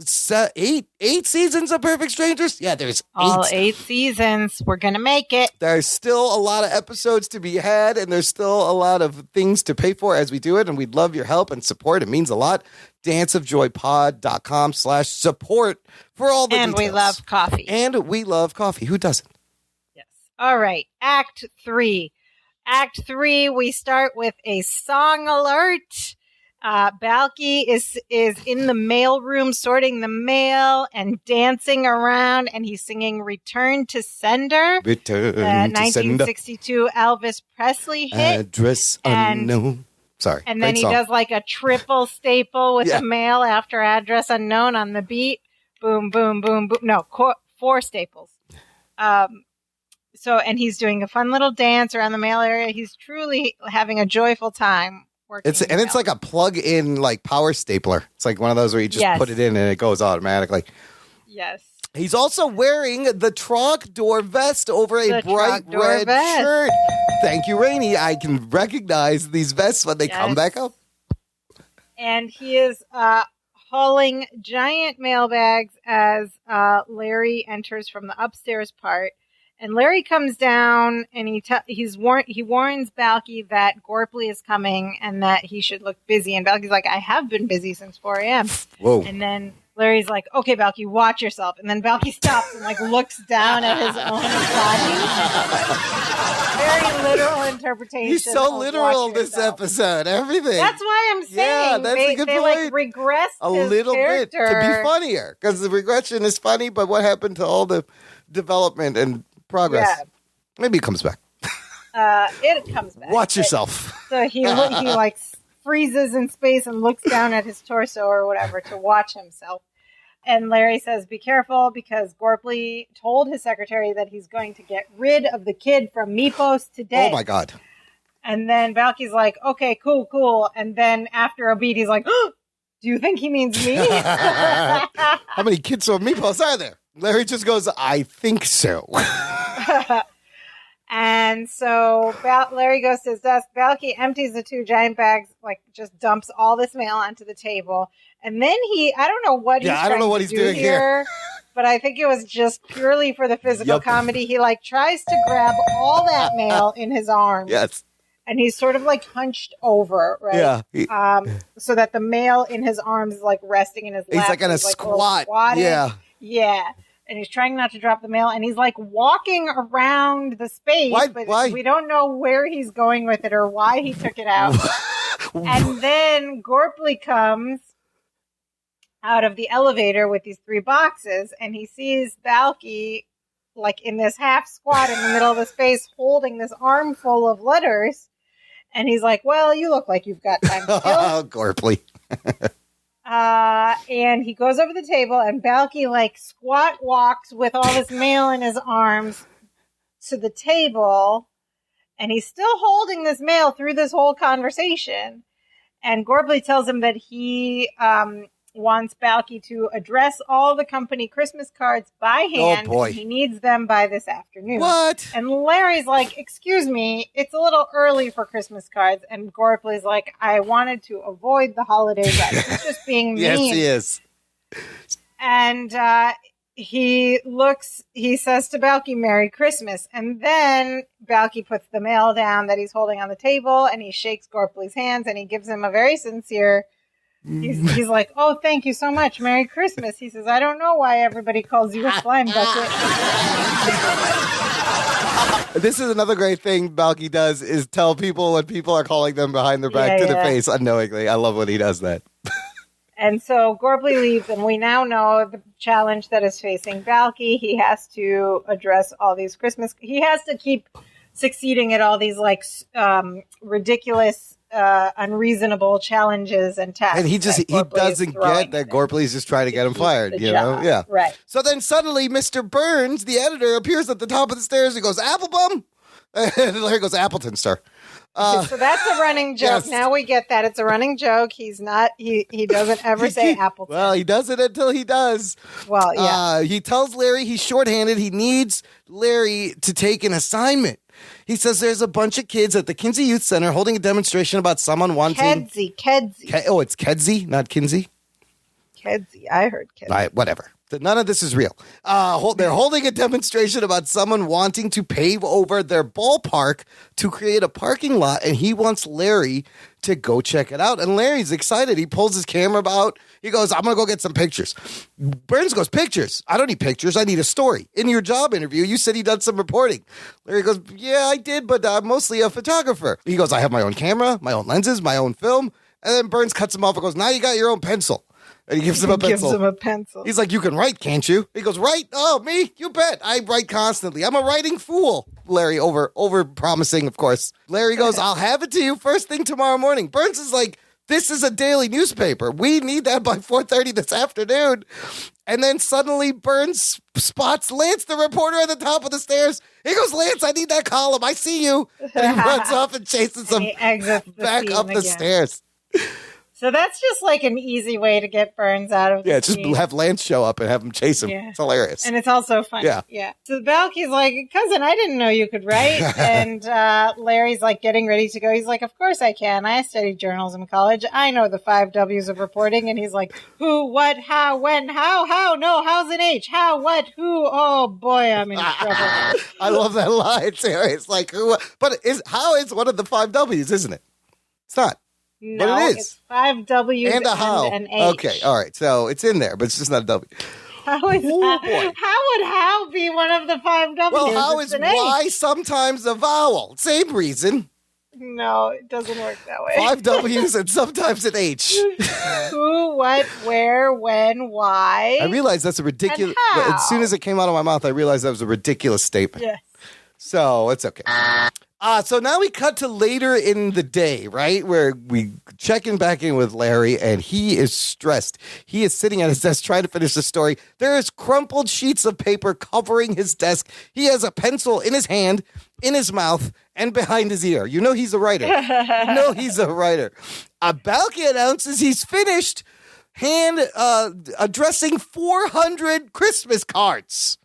eight seasons of Perfect Strangers. Yeah, there's all eight seasons. We're going to make it. There's still a lot of episodes to be had, and there's still a lot of things to pay for as we do it, and we'd love your help and support. It means a lot. danceofjoypod.com/support for all the details. And we love coffee. And we love coffee. Who doesn't? Yes. All right. Act 3. Act 3, we start with a song alert. Balky is in the mail room sorting the mail and dancing around, and he's singing "Return to Sender," Return the 1962 Elvis Presley hit. Address unknown. Sorry. And then he does like a triple staple with the mail after "Address Unknown" on the beat. Boom, boom, boom, boom. No, 4 staples. And he's doing a fun little dance around the mail area. He's truly having a joyful time. It's like a plug-in like power stapler. It's like one of those where you just put it in and it goes automatically. Yes. He's also wearing the Troc Door vest over a bright red shirt. Thank you, Rainey. I can recognize these vests when they come back up. And he is hauling giant mail bags as Larry enters from the upstairs part. And Larry comes down and he warns Balky that Gorpley is coming and that he should look busy. And Balky's like, "I have been busy since 4 a.m. Whoa. And then Larry's like, "Okay, Balky, watch yourself." And then Balky stops and like looks down at his own body. Very literal interpretation. He's so literal this episode. Everything. That's why I'm saying that's a good point. Like regressed a little bit to be funnier, because the regression is funny, but what happened to all the development and progress? Yeah. Maybe it comes back. It comes back. Watch yourself. So he like freezes in space and looks down at his torso or whatever to watch himself. And Larry says, "Be careful," because Gorpley told his secretary that he's going to get rid of the kid from Mipos today. Oh my God. And then Balky's like, "Okay, cool. And then after a beat, he's like, "Oh, do you think he means me?" How many kids from Mipos are there? Larry just goes, "I think so." And so Larry goes to his desk. Balky empties the 2 giant bags, like just dumps all this mail onto the table. And then I don't know what he's doing here. But I think it was just purely for the physical comedy. He like tries to grab all that mail in his arms. Yes. And he's sort of like hunched over, right? Yeah. So that the mail in his arms is like resting in his lap. He's like in a squat. Yeah. Yeah. And he's trying not to drop the mail, and he's like walking around the space, but we don't know where he's going with it or why he took it out. And then Gorpley comes out of the elevator with these 3 boxes, and he sees Balky like in this half squat in the middle of the space holding this armful of letters. And he's like, "Well, you look like you've got time to kill." Oh, Gorpley. And he goes over the table, and Balky like squat walks with all this mail in his arms to the table. And he's still holding this mail through this whole conversation. And Gorbley tells him that he wants Balky to address all the company Christmas cards by hand. Oh, boy. And he needs them by this afternoon. What? And Larry's like, excuse me, it's a little early for Christmas cards. And Gorbley's like, I wanted to avoid the holiday rush. He's just being mean. Yes, he is. And he says to Balky, Merry Christmas. And then Balky puts the mail down that he's holding on the table, and he shakes Gorbley's hands, and he gives him a very sincere, he's like, oh, thank you so much. Merry Christmas. He says, I don't know why everybody calls you a slime bucket. This is another great thing Balky does, is tell people when people are calling them behind their back to the face unknowingly. I love when he does that. And so Gorbley leaves, and we now know the challenge that is facing Balky. He has to address all these he has to keep succeeding at all these ridiculous, unreasonable challenges and tasks. And he doesn't get that Gorbley's just trying to get him fired, you know? Yeah. Right. So then suddenly Mr. Burns, the editor, appears at the top of the stairs. He goes, Applebum? And Larry goes, Appleton, sir. So that's a running joke. Yes. Now we get that. It's a running joke. He's not, he doesn't ever say Appleton. Well, he doesn't until he does. Well, yeah. He tells Larry he's shorthanded. He needs Larry to take an assignment. He says there's a bunch of kids at the Kinsey Youth Center holding a demonstration about someone wanting... Kedzie. It's Kedzie, not Kinsey? Kedzie. I heard Kedzie. All right, whatever. None of this is real. They're holding a demonstration about someone wanting to pave over their ballpark to create a parking lot, and he wants Larry to go check it out. And Larry's excited. He pulls his camera out. He goes, I'm going to go get some pictures. Burns goes, pictures? I don't need pictures. I need a story. In your job interview, you said he done some reporting. Larry goes, yeah, I did, but I'm mostly a photographer. He goes, I have my own camera, my own lenses, my own film. And then Burns cuts him off and goes, now you got your own pencil. And he gives him a pencil. He's like, you can write, can't you? He goes, write? Oh, me? You bet. I write constantly. I'm a writing fool. Larry over promising, of course. Larry goes, I'll have it to you first thing tomorrow morning. Burns is like, this is a daily newspaper. We need that by 4:30 this afternoon. And then suddenly Burns spots Lance, the reporter, at the top of the stairs. He goes, Lance, I need that column. I see you. And he runs off and chases him back up the stairs. So that's just like an easy way to get Burns out of the scene. Have Lance show up and have him chase him. Yeah. It's hilarious. And it's also funny. Yeah. So Balky's like, cousin, I didn't know you could write. And Larry's like getting ready to go. He's like, of course I can. I studied journalism in college. I know the 5 W's of reporting. And he's like, who, what, how, when, how, no, how's an H, how, what, who, oh boy, I'm in trouble. I love that line, Sarah. It's like, who, but how is one of the 5 W's, isn't it? It's not. No, but it is. It's 5 W's and a how. And an H. Okay, all right. So it's in there, but it's just not a W. How would how be one of the 5 W's? Well, how is Y sometimes a vowel? Same reason. No, it doesn't work that way. 5 W's and sometimes an H. Who, what, where, when, why. I realized that's a ridiculous... As soon as it came out of my mouth, I realized that was a ridiculous statement. Yes. So it's okay. So now we cut to later in the day, right? Where we checking back in with Larry, and he is stressed. He is sitting at his desk trying to finish the story. There is crumpled sheets of paper covering his desk. He has a pencil in his hand, in his mouth, and behind his ear. You know he's a writer. Balky announces he's finished addressing 400 Christmas cards.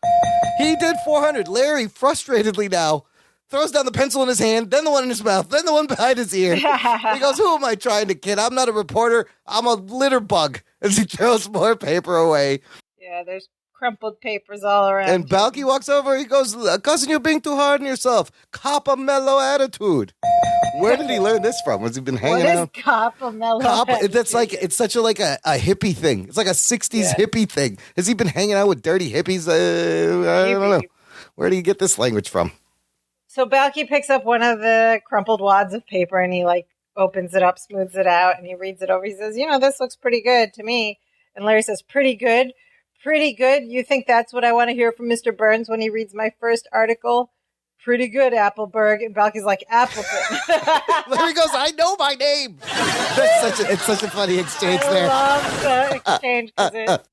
He did 400. Larry, frustratedly now, throws down the pencil in his hand, then the one in his mouth, then the one behind his ear. He goes, who am I trying to kid? I'm not a reporter. I'm a litter bug. As he throws more paper away. Yeah, there's crumpled papers all around. And Balky walks over. He goes, cousin, you're being too hard on yourself. Cop a mellow attitude. Where did he learn this from? Has he been hanging out? What is cop a mellow attitude? That's like, it's such a hippie thing. It's like a 60s hippie thing. Has he been hanging out with dirty hippies? I don't know. Where do you get this language from? So Balky picks up one of the crumpled wads of paper and he opens it up, smooths it out, and he reads it over. He says, this looks pretty good to me. And Larry says, pretty good? Pretty good? You think that's what I want to hear from Mr. Burns when he reads my first article? Pretty good, Appleberg. And Balky's like, Appleton. Larry goes, I know my name. It's such a funny exchange there. I love the exchange because it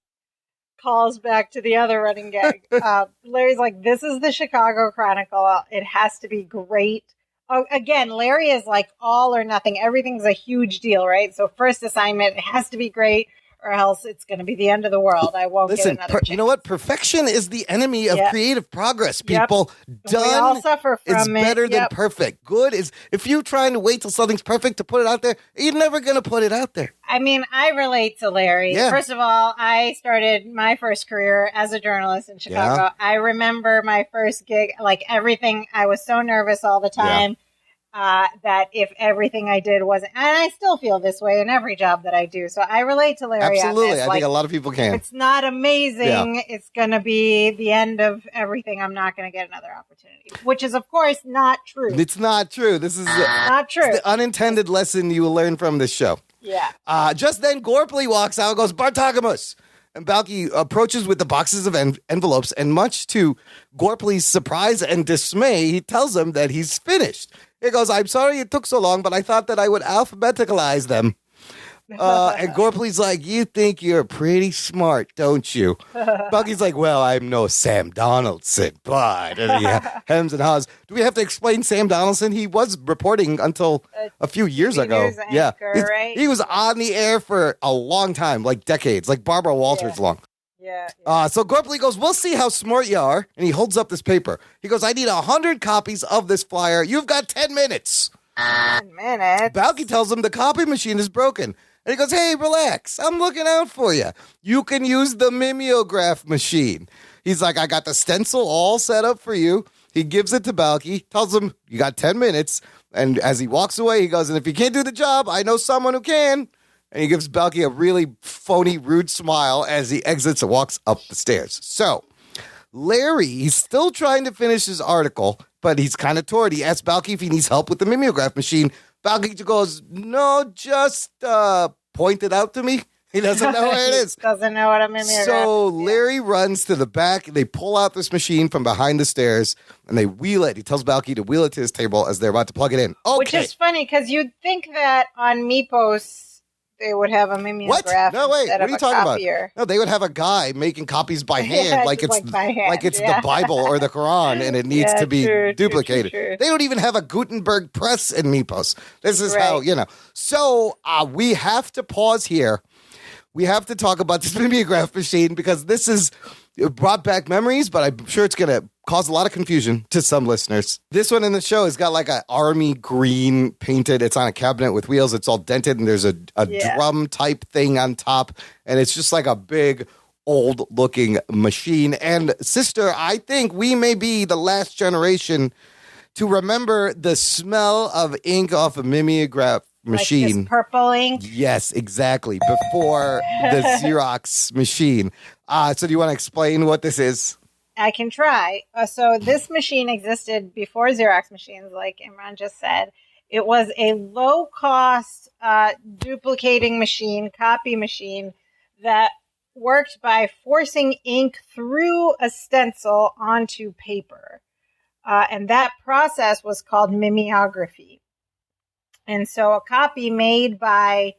calls back to the other running gag. Larry's like, this is the Chicago Chronicle. It has to be great, again, Larry is like all or nothing. Everything's a huge deal, right? So first assignment, it has to be great, or else it's going to be the end of the world. I won't get another chance. You know what? Perfection is the enemy of creative progress, people. Done we all suffer from is better than perfect. Good is, if you're trying to wait till something's perfect to put it out there, you're never going to put it out there. I mean, I relate to Larry. Yeah. First of all, I started my first career as a journalist in Chicago. Yeah. I remember my first gig, like everything, I was so nervous all the time. Yeah. That if everything I did wasn't, and I still feel this way in every job that I do. So I relate to Larry. Absolutely. On this. I think a lot of people can. If it's not amazing, it's going to be the end of everything. I'm not going to get another opportunity, which is, of course, not true. It's not true. This is not true. It's the unintended lesson you will learn from this show. Yeah. Just then, Gorpley walks out and goes, Bartagamus. And Balky approaches with the boxes of envelopes, and much to Gorpley's surprise and dismay, he tells him that he's finished. He goes, I'm sorry it took so long, but I thought that I would alphabeticalize them. And Gorpley's like, you think you're pretty smart, don't you? Balky's like, well, I'm no Sam Donaldson, but and he hems and haws. Do we have to explain Sam Donaldson? He was reporting until a few years ago. Anchor, right? He was on the air for a long time, like decades, like Barbara Walters long. Yeah. So Gorpley goes, we'll see how smart you are. And he holds up this paper. He goes, I need 100 copies of this flyer. You've got 10 minutes. 10 minutes? Balky tells him the copy machine is broken. And he goes, hey, relax. I'm looking out for you. You can use the Mimeograph machine. He's like, I got the stencil all set up for you. He gives it to Balky, tells him, you got 10 minutes. And as he walks away, he goes, and if you can't do the job, I know someone who can. And he gives Balky a really phony, rude smile as he exits and walks up the stairs. So Larry, he's still trying to finish his article, but he's kind of torn. He asks Balky if he needs help with the Mimeograph machine. Balky goes, no, just point it out to me. He doesn't know where it is. Doesn't know what a mimeograph is. So Larry runs to the back. They pull out this machine from behind the stairs, and they wheel it. He tells Balky to wheel it to his table as they're about to plug it in. Okay. Which is funny, because you'd think that on Meepos, they would have a mimeograph. No, wait. What are you talking copier. about? No, they would have a guy making copies by hand, like it's the Bible or the Quran, and it needs to be duplicated. True. They don't even have a Gutenberg press in Meepos. This is how, So we have to pause here. We have to talk about this mimeograph machine because this is brought back memories, but I'm sure it's going to cause a lot of confusion to some listeners. This one in the show has got like an army green painted. It's on a cabinet with wheels. It's all dented, and there's a drum type thing on top, and it's just like a big old looking machine. And sister, I think we may be the last generation to remember the smell of ink off a mimeograph machine. Like this purple ink? Yes, exactly. Before the Xerox machine. So do you want to explain what this is? I can try. So this machine existed before Xerox machines, like Imran just said. It was a low-cost duplicating machine, copy machine, that worked by forcing ink through a stencil onto paper. And that process was called mimeography. And so a copy made by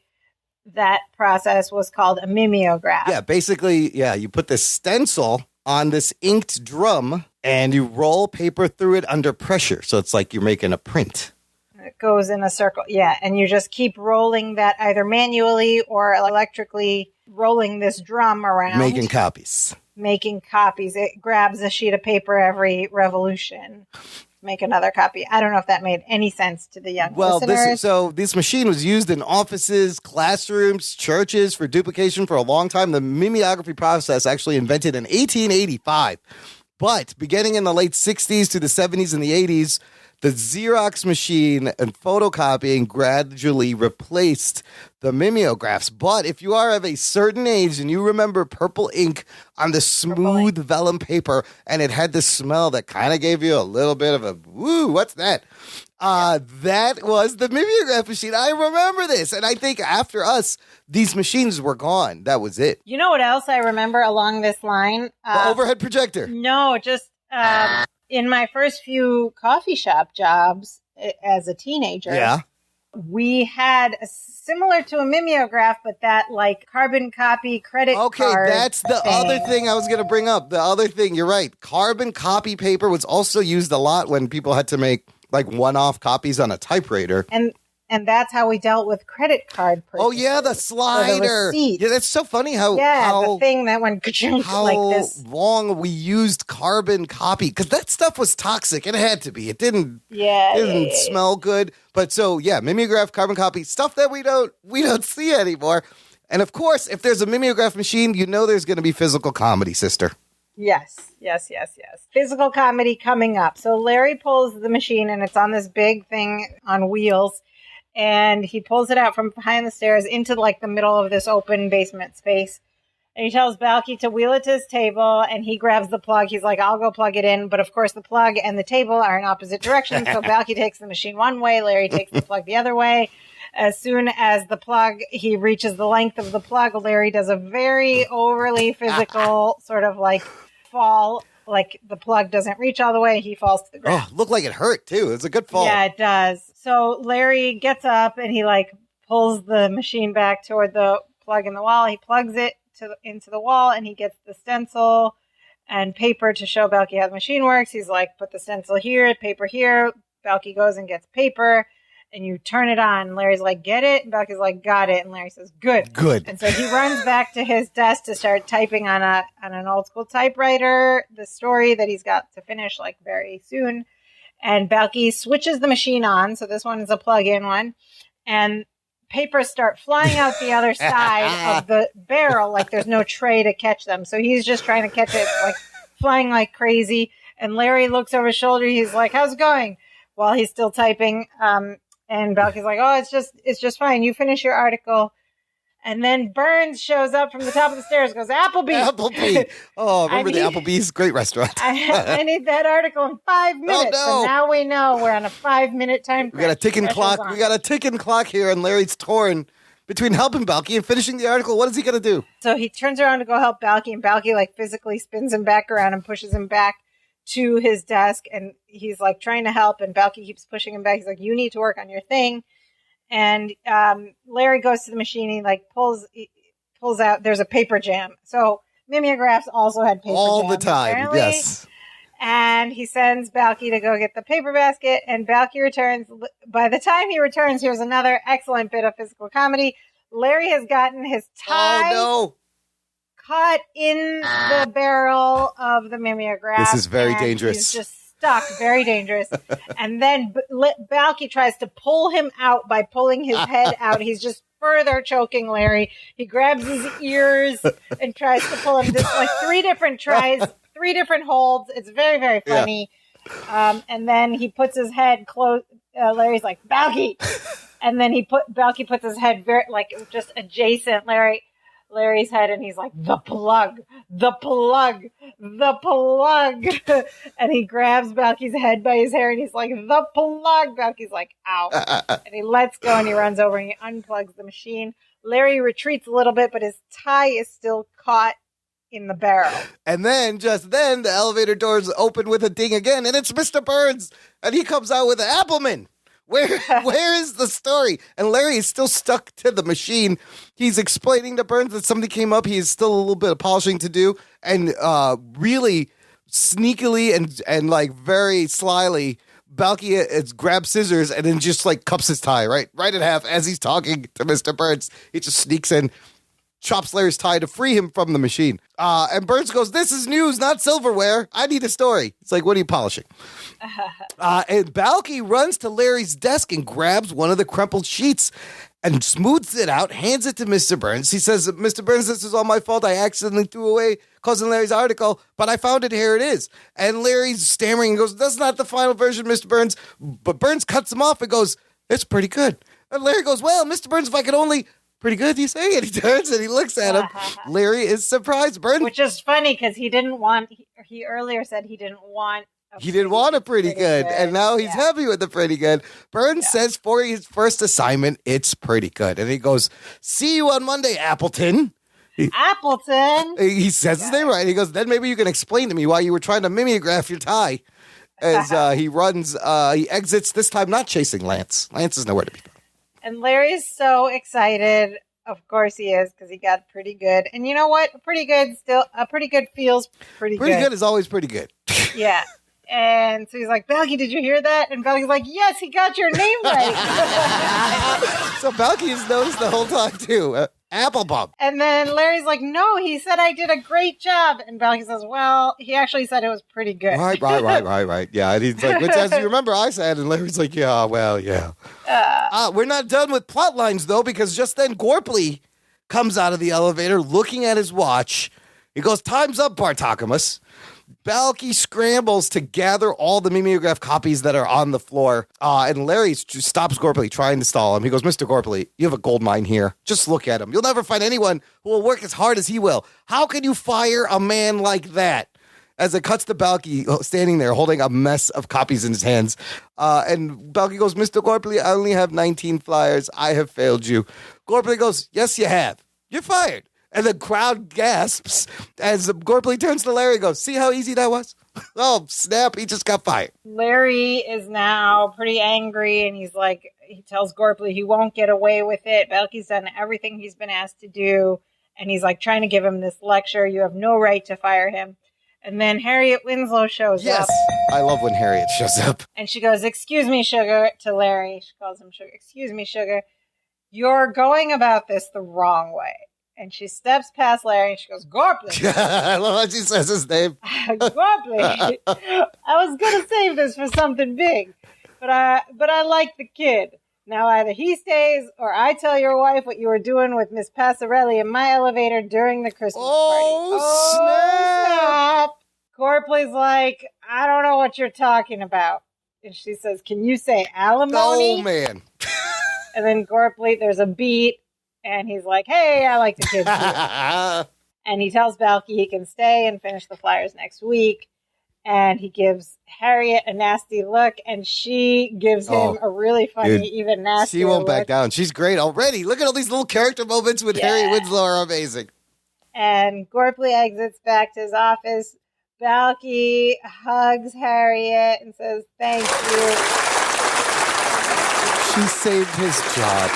that process was called a mimeograph. Yeah, basically, you put this stencil on this inked drum and you roll paper through it under pressure. So it's like you're making a print. It goes in a circle. Yeah, and you just keep rolling that either manually or electrically rolling this drum around. Making copies. It grabs a sheet of paper every revolution. Make another copy. I don't know if that made any sense to the young listeners. This machine was used in offices, classrooms, churches for duplication for a long time. The mimeography process actually invented in 1885. But beginning in the late 60s to the 70s and the 80s, the Xerox machine and photocopying gradually replaced the mimeographs. But if you are of a certain age and you remember purple ink on the smooth vellum paper and it had this smell that kind of gave you a little bit of a, woo, what's that? That was the mimeograph machine. I remember this. And I think after us, these machines were gone. That was it. You know what else I remember along this line? The overhead projector. No, just... in my first few coffee shop jobs as a teenager, we had similar to a mimeograph, but that like carbon copy credit card. Okay, that's the other thing I was going to bring up. The other thing, you're right. Carbon copy paper was also used a lot when people had to make like one-off copies on a typewriter. And that's how we dealt with credit card purchases. Oh, yeah, the slider. Yeah, that's so funny how the thing that went like this. How long we used carbon copy. Because that stuff was toxic. It had to be. It didn't smell good. But so, yeah, mimeograph, carbon copy, stuff that we don't see anymore. And, of course, if there's a mimeograph machine, you know there's going to be physical comedy, sister. Yes. Physical comedy coming up. So Larry pulls the machine, and it's on this big thing on wheels. And he pulls it out from behind the stairs into like the middle of this open basement space. And he tells Balky to wheel it to his table, and he grabs the plug. He's like, I'll go plug it in. But of course, the plug and the table are in opposite directions. So Balky takes the machine one way. Larry takes the plug the other way. As soon as the plug, he reaches the length of the plug, Larry does a very overly physical sort of like fall. Like the plug doesn't reach all the way. He falls to the ground. Oh, looked like it hurt too. It's a good fall. Yeah, it does. So Larry gets up and he like pulls the machine back toward the plug in the wall. He plugs it into the wall and he gets the stencil and paper to show Balky how the machine works. He's like, put the stencil here, paper here. Balky goes and gets paper and you turn it on. Larry's like, get it? And Balky's like, got it. And Larry says, good. Good. And so he runs back to his desk to start typing on an old school typewriter, the story that he's got to finish like very soon. And Balky switches the machine on. So this one is a plug-in one. And papers start flying out the other side of the barrel. Like there's no tray to catch them. So he's just trying to catch it, like flying like crazy. And Larry looks over his shoulder. He's like, how's it going? While he's still typing. And Balky's like, oh, it's just fine. You finish your article. And then Burns shows up from the top of the stairs, goes, Applebee. Oh, remember the Applebee's? Great restaurant. I need that article in 5 minutes. Oh, no. And now we know we're on a 5-minute time We got a ticking clock. We got a ticking clock here, and Larry's torn between helping Balky and finishing the article. What is he going to do? So he turns around to go help Balky, and Balky like physically spins him back around and pushes him back to his desk. And he's like trying to help, and Balky keeps pushing him back. He's like, you need to work on your thing. And Larry goes to the machine. He like pulls out. There's a paper jam. So mimeographs also had paper all jams, the time. apparently. Yes. And he sends Balky to go get the paper basket. And Balky returns. By the time he returns, here's another excellent bit of physical comedy. Larry has gotten his tie caught in the barrel of the mimeograph. This is very dangerous. He's just stuck, very dangerous. And then Balky tries to pull him out by pulling his head out. He's just further choking Larry. He grabs his ears and tries to pull him. Like 3 different tries, 3 different holds. It's very, very funny. Yeah. And then he puts his head close. Larry's like, Balky. And then Balky puts his head very, like, just adjacent Larry's head, and he's like, the plug. And he grabs Balky's head by his hair, and he's like, the plug. Balky's like, ow. And he lets go, and he runs over, and he unplugs the machine. Larry retreats a little bit, but his tie is still caught in the barrel. And then, just then, the elevator doors open with a ding again, and it's Mr. Burns, and he comes out with an Appleman. Where is the story? And Larry is still stuck to the machine. He's explaining to Burns that something came up. He has still a little bit of polishing to do. And really sneakily and like very slyly, Balky grabs scissors and then just like cups his tie right in half as he's talking to Mr. Burns. He just sneaks in, chops Larry's tie to free him from the machine. And Burns goes, this is news, not silverware. I need a story. It's like, what are you polishing? And Balky runs to Larry's desk and grabs one of the crumpled sheets and smooths it out, hands it to Mr. Burns. He says, Mr. Burns, this is all my fault. I accidentally threw away Cousin Larry's article, but I found it. Here it is. And Larry's stammering and goes, that's not the final version, Mr. Burns. But Burns cuts him off and goes, it's pretty good. And Larry goes, well, Mr. Burns, if I could only... Pretty good, you say? And he turns and he looks at him. Larry is surprised. Burns, which is funny because he didn't want. He earlier said he didn't want. He didn't want a pretty good, and now he's happy with the pretty good. Burns says for his first assignment, it's pretty good, and he goes, "See you on Monday, Appleton." Appleton. He says his name right. He goes, "Then maybe you can explain to me why you were trying to mimeograph your tie." As he runs, he exits. This time, not chasing Lance. Lance is nowhere to be found. And Larry's so excited. Of course he is, because he got pretty good. And you know what? Pretty good feels pretty good. Pretty good is always pretty good. Yeah. And so he's like, Balky, did you hear that? And Balky's like, yes, he got your name right. So Balky has noticed the whole time, too. Applebum. And then Larry's like, no, he said I did a great job. And Balky says, well, he actually said it was pretty good. Right. Yeah, and he's like, which, as you remember, I said, and Larry's like, yeah, well, yeah. We're not done with plot lines, though, because just then Gorpley comes out of the elevator looking at his watch. He goes, time's up, Bartokamus. Balky scrambles to gather all the mimeograph copies that are on the floor. And Larry stops Gorpley, trying to stall him. He goes, Mr. Gorpley, you have a gold mine here. Just look at him. You'll never find anyone who will work as hard as he will. How can you fire a man like that? As it cuts to Balky standing there holding a mess of copies in his hands. And Balky goes, Mr. Gorpley, I only have 19 flyers. I have failed you. Gorpley goes, yes, you have. You're fired. And the crowd gasps as Gorpley turns to Larry and goes, see how easy that was? Oh, snap, he just got fired. Larry is now pretty angry, and he's like, he tells Gorpley he won't get away with it. Balky's done everything he's been asked to do, and he's like trying to give him this lecture. You have no right to fire him. And then Harriet Winslow shows up. Yes, I love when Harriet shows up. And she goes, excuse me, Sugar, to Larry. She calls him Sugar. Excuse me, Sugar. You're going about this the wrong way. And she steps past Larry and she goes, Gorpley. I love how she says his name. Gorpley. I was going to save this for something big, but I like the kid. Now either he stays or I tell your wife what you were doing with Miss Passarelli in my elevator during the Christmas party. Oh, snap. Gorpley's like, I don't know what you're talking about. And she says, can you say alimony? Oh, man. And then Gorpley, there's a beat. And he's like, hey, I like the kids too. And he tells Balky he can stay and finish the flyers next week. And he gives Harriet a nasty look, and she gives him a really funny, even nastier She won't look. back down. She's great already. Look at all these little character moments with Harriet Winslow are amazing. And Gorpley exits back to his office. Balky hugs Harriet and says, thank you. She saved his job.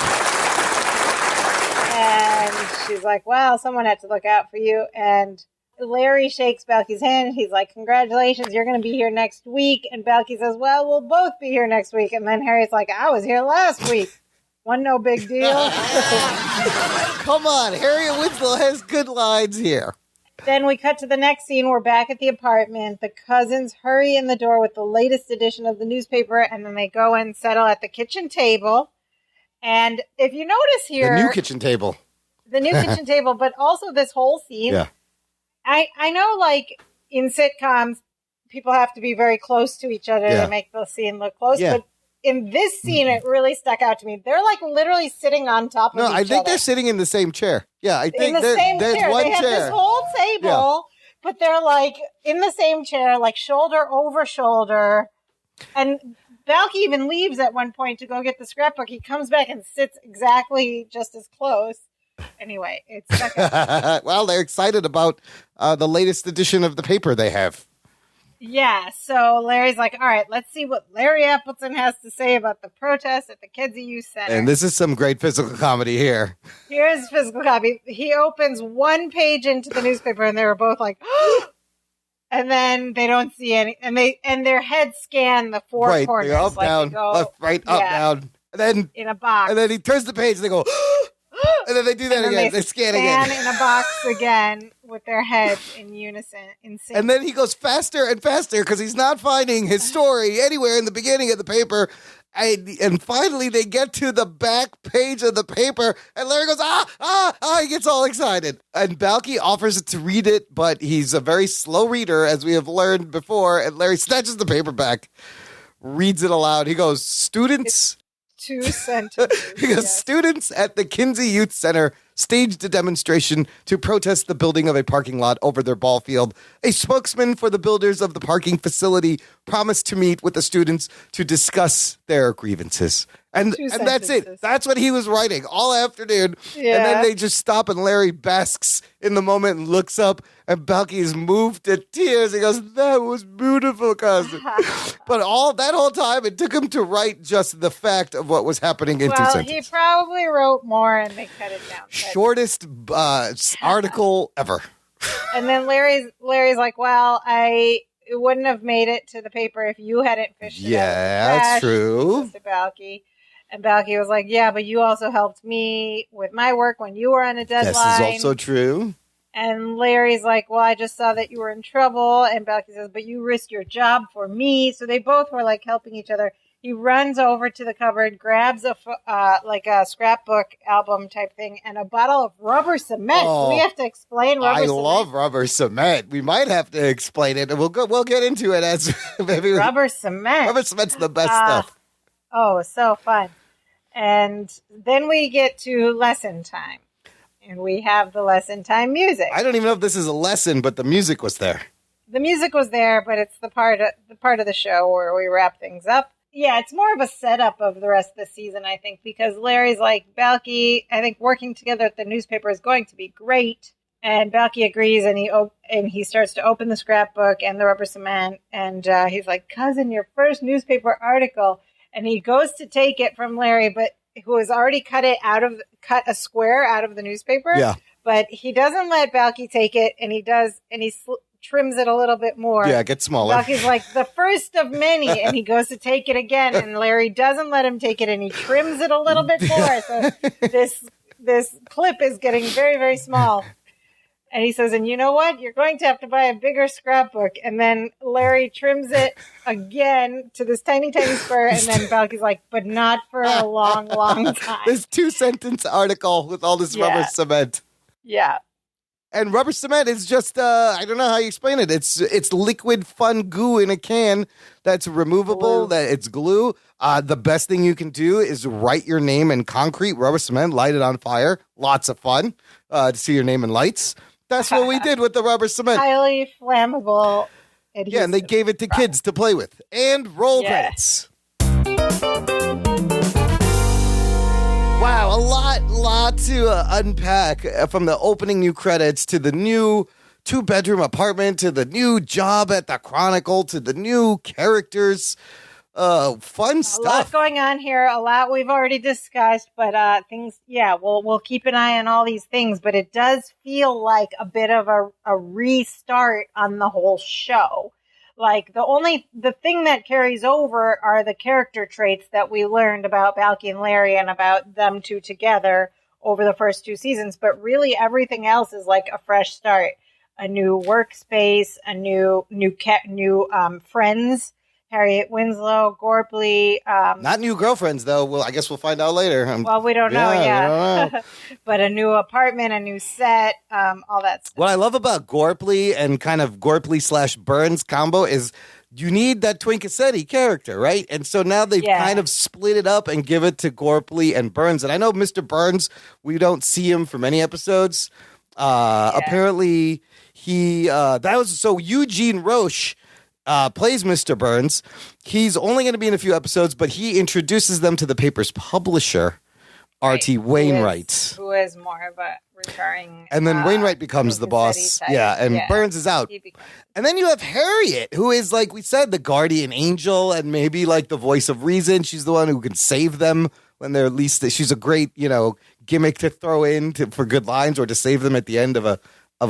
And she's like, well, someone had to look out for you. And Larry shakes Balky's hand. And he's like, congratulations, you're going to be here next week. And Balky says, well, we'll both be here next week. And then Harry's like, I was here last week. Wasn't no big deal. Come on, Harriet Winslow has good lines here. Then we cut to the next scene. We're back at the apartment. The cousins hurry in the door with the latest edition of the newspaper. And then they go and settle at the kitchen table. And if you notice here... The new kitchen table. The new kitchen table, but also this whole scene. Yeah. I know, like, in sitcoms, people have to be very close to each other to make the scene look close. Yeah. But in this scene, it really stuck out to me. They're, like, literally sitting on top of each other. No, I think they're sitting in the same chair. Yeah, I think there's one they have this whole table, but they're, like, in the same chair, like, shoulder over shoulder. And Balky even leaves at one point to go get the scrapbook. He comes back and sits exactly just as close. Anyway, it's stuck out. Well, they're excited about the latest edition of the paper they have. Yeah, so Larry's like, all right, let's see what Larry Appleton has to say about the protest at the Kedzie Youth Center. And this is some great physical comedy here. Here's physical comedy. He opens one page into the newspaper, and they were both like, and then they don't see any, and their heads scan the four corners. Up, like down, go, left, right, up, down. And then in a box. And then he turns the page, and they go, and then they do that again. They scan again. In a box again with their heads in unison. In sync. And then he goes faster and faster because he's not finding his story anywhere in the beginning of the paper. And finally, they get to the back page of the paper, and Larry goes, he gets all excited. And Balky offers to read it, but he's a very slow reader, as we have learned before. And Larry snatches the paper back, reads it aloud. He goes, students... 2 sentences. Because students at the Kinsey Youth Center staged a demonstration to protest the building of a parking lot over their ball field. A spokesman for the builders of the parking facility promised to meet with the students to discuss their grievances. And that's it. That's what he was writing all afternoon. Yeah. And then they just stop, and Larry basks in the moment and looks up, and Balky is moved to tears. He goes, that was beautiful, cousin. But that whole time, it took him to write just the fact of what was happening in 2 sentences. He probably wrote more, and they cut it down. Shortest article ever. And then Larry's like, well, it wouldn't have made it to the paper if you hadn't fished it out of the Yeah, trash. that's true. To Balky. And Balky was like, yeah, but you also helped me with my work when you were on a deadline. This is also true. And Larry's like, well, I just saw that you were in trouble. And Balky says, but you risked your job for me. So they both were like helping each other. He runs over to the cupboard, grabs a scrapbook album type thing and a bottle of rubber cement. Do we have to explain rubber cement? I love rubber cement. We might have to explain it. We'll get into it as maybe rubber cement. Rubber cement's the best stuff. Oh, so fun. And then we get to lesson time. And we have the lesson time music. I don't even know if this is a lesson, but the music was there. The music was there, but it's the part of the show where we wrap things up. Yeah, it's more of a setup of the rest of the season, I think, because Larry's like, Balky, I think working together at the newspaper is going to be great. And Balky agrees, and he starts to open the scrapbook and the rubber cement. And he's like, cousin, your first newspaper article. And he goes to take it from Larry, but who has already cut a square out of the newspaper. Yeah. But he doesn't let Balky take it, and he trims it a little bit more. Yeah, it gets smaller. Balky's like, the first of many, and he goes to take it again, and Larry doesn't let him take it, and he trims it a little bit more. So this clip is getting very, very small. And he says, and you know what? You're going to have to buy a bigger scrapbook. And then Larry trims it again to this tiny, tiny square. And then Balky's like, but not for a long, long time. This 2-sentence article with all this rubber cement. Yeah. And rubber cement is just, I don't know how you explain it. It's liquid fun goo in a can that's removable, that it's glue. The best thing you can do is write your name in concrete, rubber cement, light it on fire. Lots of fun to see your name in lights. That's what we did with the rubber cement. Highly flammable adhesive. Yeah, and they gave it to kids to play with. And roll credits. Wow, a lot to unpack from the opening new credits to the new 2-bedroom apartment to the new job at the Chronicle to the new characters. Fun stuff. A lot going on here. A lot we've already discussed, but things. Yeah, we'll keep an eye on all these things. But it does feel like a bit of a restart on the whole show. Like the thing that carries over are the character traits that we learned about Balky and Larry and about them two together over the first 2 seasons. But really, everything else is like a fresh start, a new workspace, a new friends. Harriet Winslow, Gorpley. Not new girlfriends, though. Well, I guess we'll find out later. Well, we don't know. Yeah. We don't know. But a new apartment, a new set, all that stuff. What I love about Gorpley and kind of Gorpley/Burns combo is you need that Twin Cassetti character, right? And so now they've kind of split it up and give it to Gorpley and Burns. And I know Mr. Burns, we don't see him for many episodes. Apparently, Eugene Roche plays Mr. Burns. He's only going to be in a few episodes, but he introduces them to the paper's publisher, R.T. Wainwright. Who is more of a recurring... And then Wainwright becomes the boss. Type. Yeah, and Burns is out. And then you have Harriet, who is, like we said, the guardian angel and maybe like the voice of reason. She's the one who can save them when they're least... She's a great, gimmick to throw in for good lines or to save them at the end of a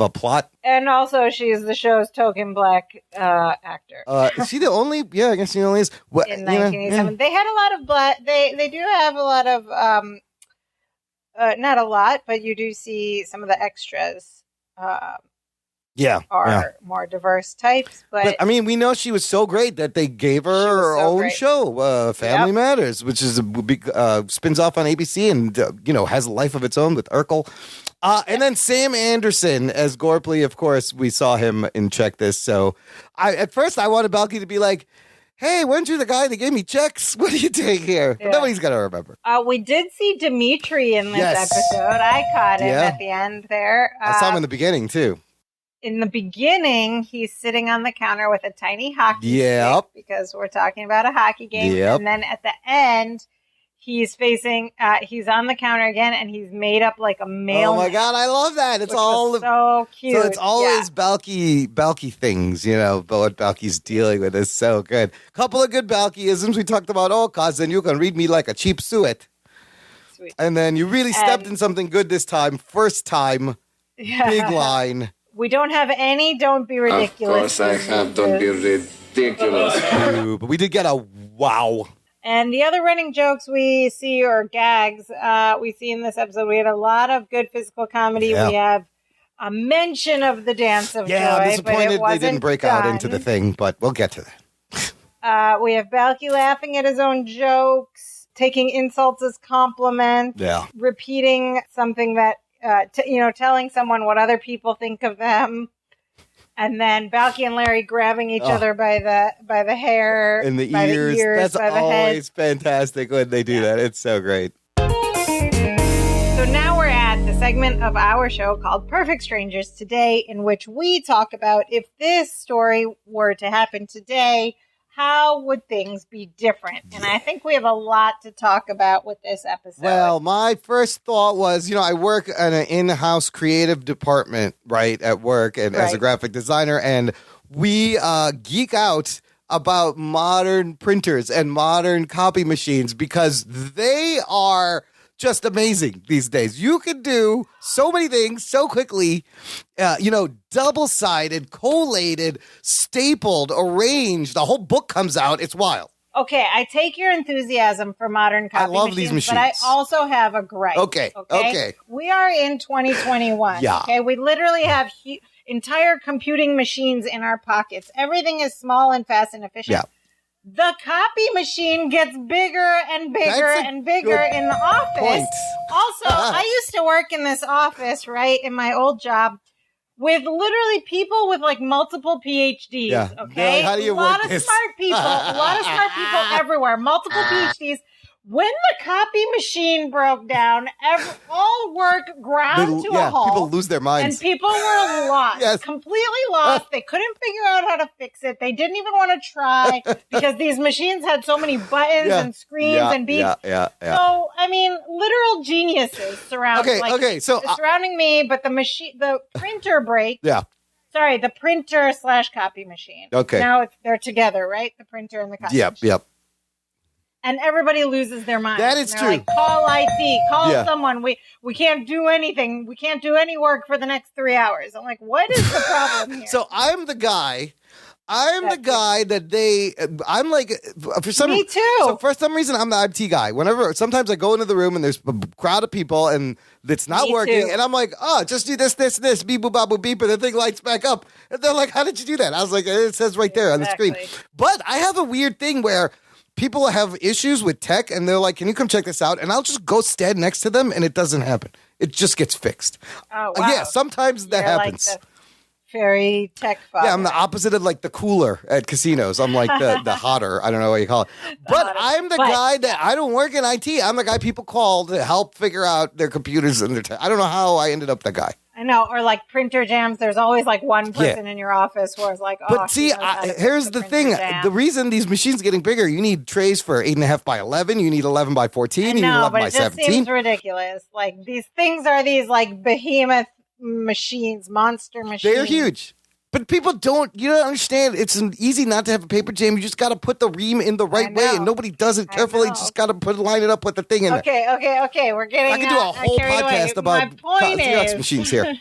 plot. And also, she's the show's token black actor. Is she the only? Yeah, I guess she only is. In 1987. They had a lot of black... They do have a lot of... not a lot, but you do see some of the extras are more diverse types. But I mean, we know she was so great that they gave her own show, Family Matters, which is spins off on ABC and, has a life of its own with Urkel. And then Sam Anderson as Gorpley, of course, we saw him in Check This. So at first I wanted Balky to be like, hey, weren't you the guy that gave me checks? What are you doing here? Yeah. But nobody's going to remember. We did see Dimitri in this episode. I caught him at the end there. I saw him in the beginning, too. In the beginning, he's sitting on the counter with a tiny hockey stick because we're talking about a hockey game. Yep. And then at the end... He's on the counter again, and he's made up like a mailman. Oh my God, I love that. It's all so cute. So it's always Balky things, but what Balky's dealing with is so good. Couple of good Balkyisms. We talked about, cousin, you can read me like a cheap suet. Sweet. And then you really stepped in something good this time. First time, big line. We don't have any Don't Be Ridiculous. Of course I have Don't Be Ridiculous. But we did get a wow. And the other running jokes we see, or gags, we see in this episode, we had a lot of good physical comedy. Yeah. We have a mention of the dance of joy. I'm disappointed but they didn't break out into the thing, but we'll get to that. We have Balky laughing at his own jokes, taking insults as compliments, repeating something that, telling someone what other people think of them. And then Balky and Larry grabbing each other by the hair, and the by ears. The ears, That's by the always head. fantastic when they do that. It's so great. So now we're at the segment of our show called Perfect Strangers today, in which we talk about if this story were to happen today, how would things be different? And I think we have a lot to talk about with this episode. Well, my first thought was, I work in an in-house creative department, right, at work and as a graphic designer, and we geek out about modern printers and modern copy machines because they are just amazing these days. You can do so many things so quickly, double-sided, collated, stapled, arranged. The whole book comes out. It's wild. Okay, I take your enthusiasm for modern copy machines. I love these machines. But I also have a gripe. Okay. We are in 2021. Yeah. Okay, we literally have entire computing machines in our pockets. Everything is small and fast and efficient. Yeah. The copy machine gets bigger and bigger and bigger in the office. Point. Also, I used to work in this office, right, in my old job, with literally people with like multiple PhDs. Yeah. Okay, How do you a lot work of this? smart people, everywhere, multiple PhDs. When the copy machine broke down, all work ground to a halt. People lose their minds. And people were lost, completely lost. They couldn't figure out how to fix it. They didn't even want to try because these machines had so many buttons and screens and beeps. So, I mean, literal geniuses surrounding me, but the printer breaks. Yeah. Sorry, the printer / copy machine. Okay. Now they're together, right? The printer and the copy machine. Yep. And everybody loses their mind. That is true. Like, call IT, call someone. We can't do anything. We can't do any work for the next 3 hours. I'm like, what is the problem here? So I'm the guy that I'm like, for some Me too. So for some reason, I'm the IT guy. Sometimes I go into the room and there's a crowd of people and it's not working. And I'm like, just do this, beep, boop, bop, boop, beep, and the thing lights back up. And they're like, how did you do that? I was like, it says right there on the screen. But I have a weird thing where people have issues with tech and they're like, can you come check this out? And I'll just go stand next to them and it doesn't happen. It just gets fixed. Oh, wow. Yeah, sometimes that happens. Like the fairy tech father. Yeah, I'm the opposite of like the cooler at casinos. I'm like the hotter. I don't know what you call it. But I'm the guy that I don't work in IT. I'm the guy people call to help figure out their computers and their tech. I don't know how I ended up that guy. I know, or like printer jams. There's always like one person in your office who is like, But see, here's the thing. Jam. The reason these machines are getting bigger, you need trays for 8.5 by 11. You need 11 by 14. You need 11 by 17. It just seems ridiculous. Like these things are these like behemoth machines, monster machines. They're huge. But people don't understand. It's easy not to have a paper jam. You just got to put the ream in the right way, and nobody does it carefully. Just got to line it up with the thing in there. Okay. We're getting. I could do a whole podcast about Xerox machines here.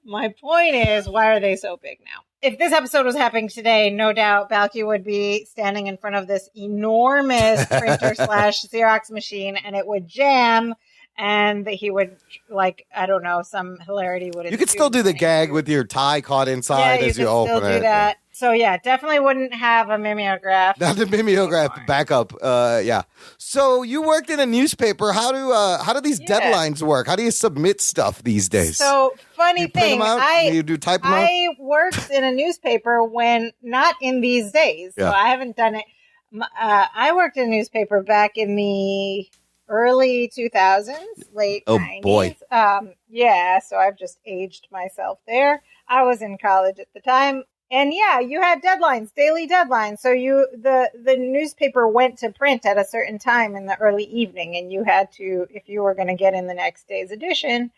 My point is, why are they so big now? If this episode was happening today, no doubt Balky would be standing in front of this enormous printer / Xerox machine, and it would jam. And he would, like, I don't know, some hilarity would ensue. You could still do the gag with your tie caught inside as you open it. Yeah, you could still do that. So, yeah, definitely wouldn't have a mimeograph. Not the mimeograph backup. Yeah. So you worked in a newspaper. How do these deadlines work? How do you submit stuff these days? So, funny thing, you do type them out? I worked in a newspaper when, not in these days. So I haven't done it. I worked in a newspaper back in the early 2000s, late 90s. Boy. So I've just aged myself there. I was in college at the time. And you had deadlines, daily deadlines. So the newspaper went to print at a certain time in the early evening, and you had to, if you were going to get in the next day's edition,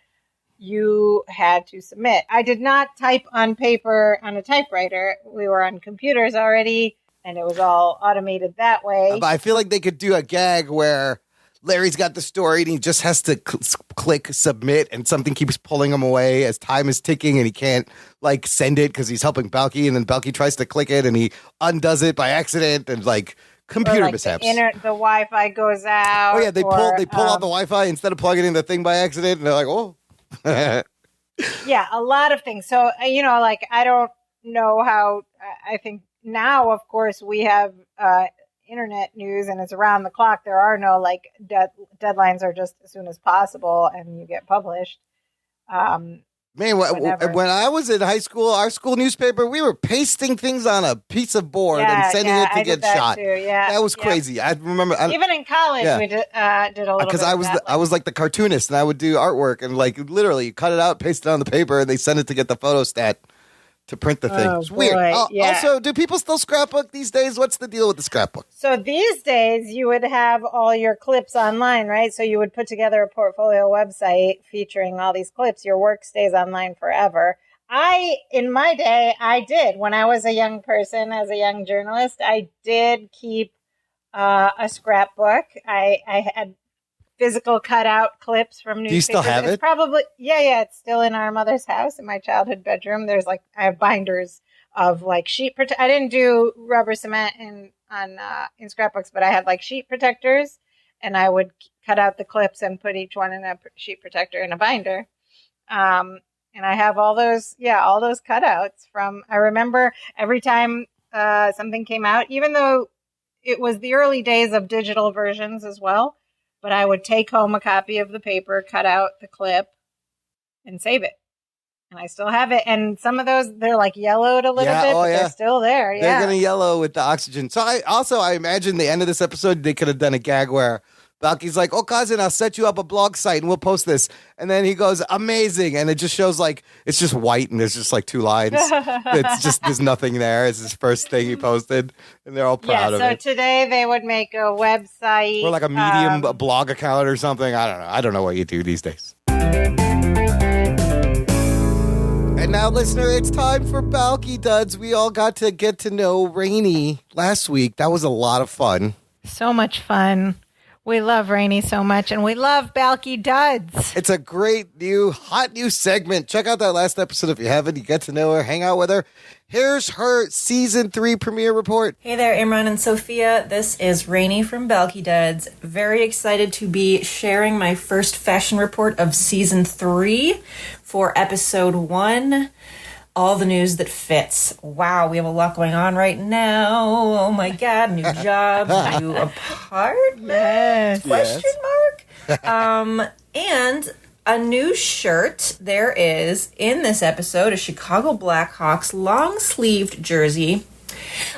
you had to submit. I did not type on paper on a typewriter. We were on computers already, and it was all automated that way. But I feel like they could do a gag where, Larry's got the story and he just has to click submit and something keeps pulling him away as time is ticking and he can't like send it because he's helping Balky, and then Balky tries to click it and he undoes it by accident and like computer mishaps. The Wi-Fi goes out. Oh yeah, they pull out the Wi-Fi instead of plugging in the thing by accident, and they're like, oh. Yeah, a lot of things. So like I don't know how. I think now, of course, we have internet news and it's around the clock. There are no like deadlines are just as soon as possible and you get published. Man, when I was in high school, our school newspaper, we were pasting things on a piece of board and sending it to get shot. Too, yeah, that was crazy. I remember. Even in college, we did a little bit. Because I was like the cartoonist and I would do artwork and like literally cut it out, paste it on the paper, and they send it to get the photostat to print the thing. It's weird. Also, do people still scrapbook these days? What's the deal with the scrapbook? So these days, you would have all your clips online, right? So you would put together a portfolio website featuring all these clips. Your work stays online forever. In my day, I did. When I was a young person, as a young journalist, I did keep a scrapbook. I had physical cutout clips from newspapers. Do you still have it? Probably, yeah. It's still in our mother's house in my childhood bedroom. There's I have binders of like sheet I didn't do rubber cement in scrapbooks, but I had like sheet protectors, and I would cut out the clips and put each one in a sheet protector in a binder. And I have all those cutouts from. I remember every time something came out, even though it was the early days of digital versions as well. But I would take home a copy of the paper, cut out the clip, and save it. And I still have it. And some of those, they're like yellowed a little bit, but they're still there. Yeah. They're going to yellow with the oxygen. So I imagine the end of this episode, they could have done a gag where Balky's like, oh, cousin, I'll set you up a blog site and we'll post this. And then he goes, amazing. And it just shows like, it's just white and there's just like 2 lines. It's just, there's nothing there. It's his first thing he posted and they're all proud of it. So today they would make a website. Or like a Medium blog account or something. I don't know. I don't know what you do these days. And now, listener, it's time for Balky Duds. We all got to get to know Rainey last week. That was a lot of fun. So much fun. We love Rainey so much, and we love Balky Duds. It's a great hot new segment. Check out that last episode if you haven't. You get to know her, hang out with her. Here's her season 3 premiere report. Hey there, Imran and Sophia. This is Rainey from Balky Duds. Very excited to be sharing my first fashion report of season 3 for episode 1. All the news that fits. Wow, we have a lot going on right now. Oh my God, new job, new apartment? Question mark? And a new shirt. There is, in this episode, a Chicago Blackhawks long-sleeved jersey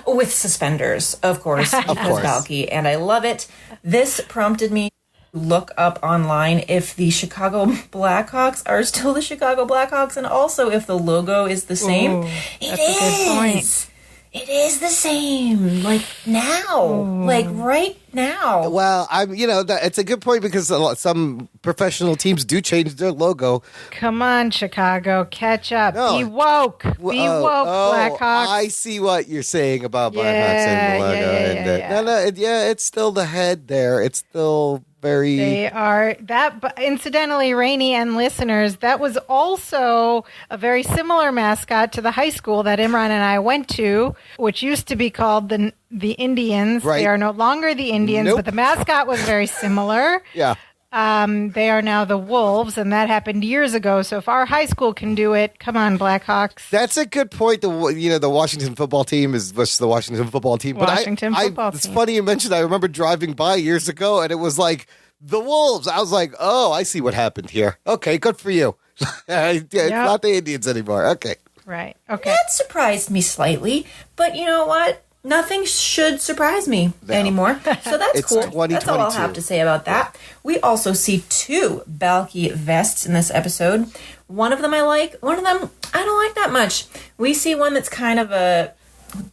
with suspenders, of course, because Balky, and I love it. This prompted me to look up online if the Chicago Blackhawks are still the Chicago Blackhawks, and also if the logo is the same. It is. A good point. It is the same, like now, like right now. Well, it's a good point because some professional teams do change their logo. Come on, Chicago, catch up. Be woke. Be woke, Blackhawks. I see what you're saying about Blackhawks and the logo. It's still the head there. It's still very... They are that, but incidentally, Rainey and listeners, that was also a very similar mascot to the high school that Imran and I went to, which used to be called the Indians. Right. They are no longer the Indians, but the mascot was very similar. Yeah. They are now the Wolves, and that happened years ago. So if our high school can do it, come on, Blackhawks. That's a good point. The Washington football team is the Washington football team. It's funny you mentioned that. I remember driving by years ago, and it was like the Wolves. I was like, oh, I see what happened here. Okay, good for you. It's not the Indians anymore. Okay. Right. Okay. That surprised me slightly, but you know what? Nothing should surprise me anymore. So that's cool. That's all I'll have to say about that. We also see 2 Balky vests in this episode. One of them I like. One of them I don't like that much. We see one that's kind of a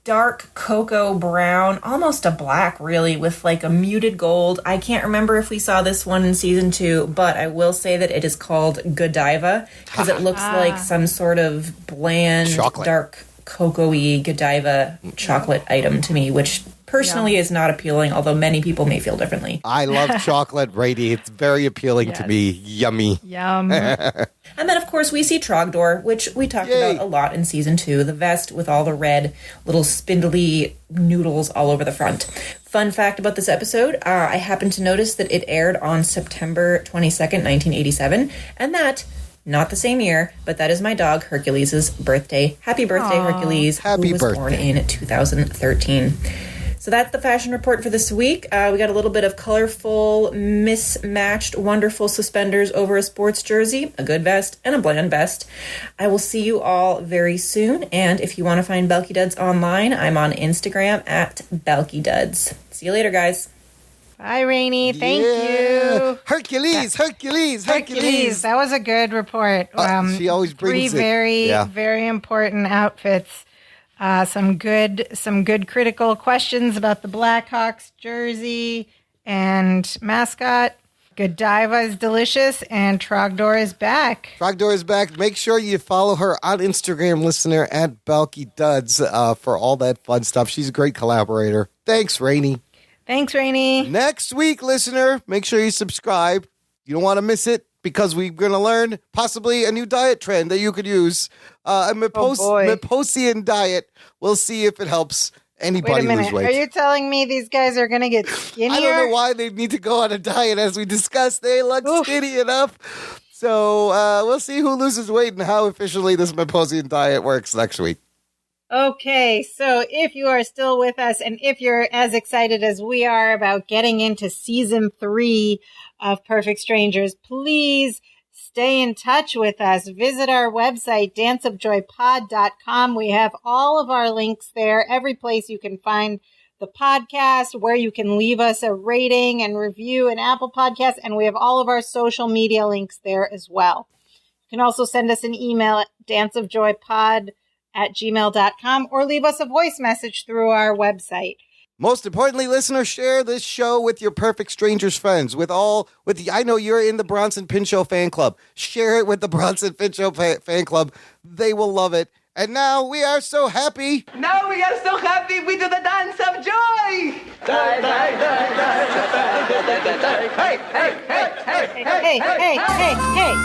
dark cocoa brown, almost a black really, with like a muted gold. I can't remember if we saw this one in season 2, but I will say that it is called Godiva because it looks like some sort of bland, dark cocoa-y Godiva chocolate item to me, which personally is not appealing, although many people may feel differently. I love chocolate, Brady. It's very appealing to me. Yummy. Yum. And then, of course, we see Trogdor, which we talked about a lot in season 2. The vest with all the red little spindly noodles all over the front. Fun fact about this episode, I happened to notice that it aired on September 22nd, 1987, and that... not the same year, but that is my dog Hercules' birthday. Happy birthday, Hercules, who was born in 2013. So that's the fashion report for this week. We got a little bit of colorful, mismatched, wonderful suspenders over a sports jersey, a good vest, and a bland vest. I will see you all very soon. And if you want to find Belky Duds online, I'm on Instagram at Belky Duds. See you later, guys. Bye, Rainey. Thank you. Hercules. That was a good report. She always brings three very important outfits. Some good critical questions about the Blackhawks jersey and mascot. Godiva is delicious, and Trogdor is back. Make sure you follow her on Instagram, listener, at Belky Duds for all that fun stuff. She's a great collaborator. Thanks, Rainey. Next week, listener, make sure you subscribe. You don't want to miss it because we're going to learn possibly a new diet trend that you could use. A Miposian diet. We'll see if it helps anybody lose weight. Are you telling me these guys are going to get skinnier? I don't know why they need to go on a diet. As we discussed, they look skinny enough. So we'll see who loses weight and how efficiently this Miposian diet works next week. Okay, so if you are still with us and if you're as excited as we are about getting into season 3 of Perfect Strangers, please stay in touch with us. Visit our website, danceofjoypod.com. We have all of our links there, every place you can find the podcast, where you can leave us a rating and review in Apple Podcasts, and we have all of our social media links there as well. You can also send us an email at danceofjoypod@gmail.com or leave us a voice message through our website. Most importantly, listeners, share this show with your Perfect Strangers friends. I know you're in the Bronson Pinchot fan club. Share it with the Bronson Pinchot fan club. They will love it. And now we are so happy. We do the dance of joy. Hey. Hey.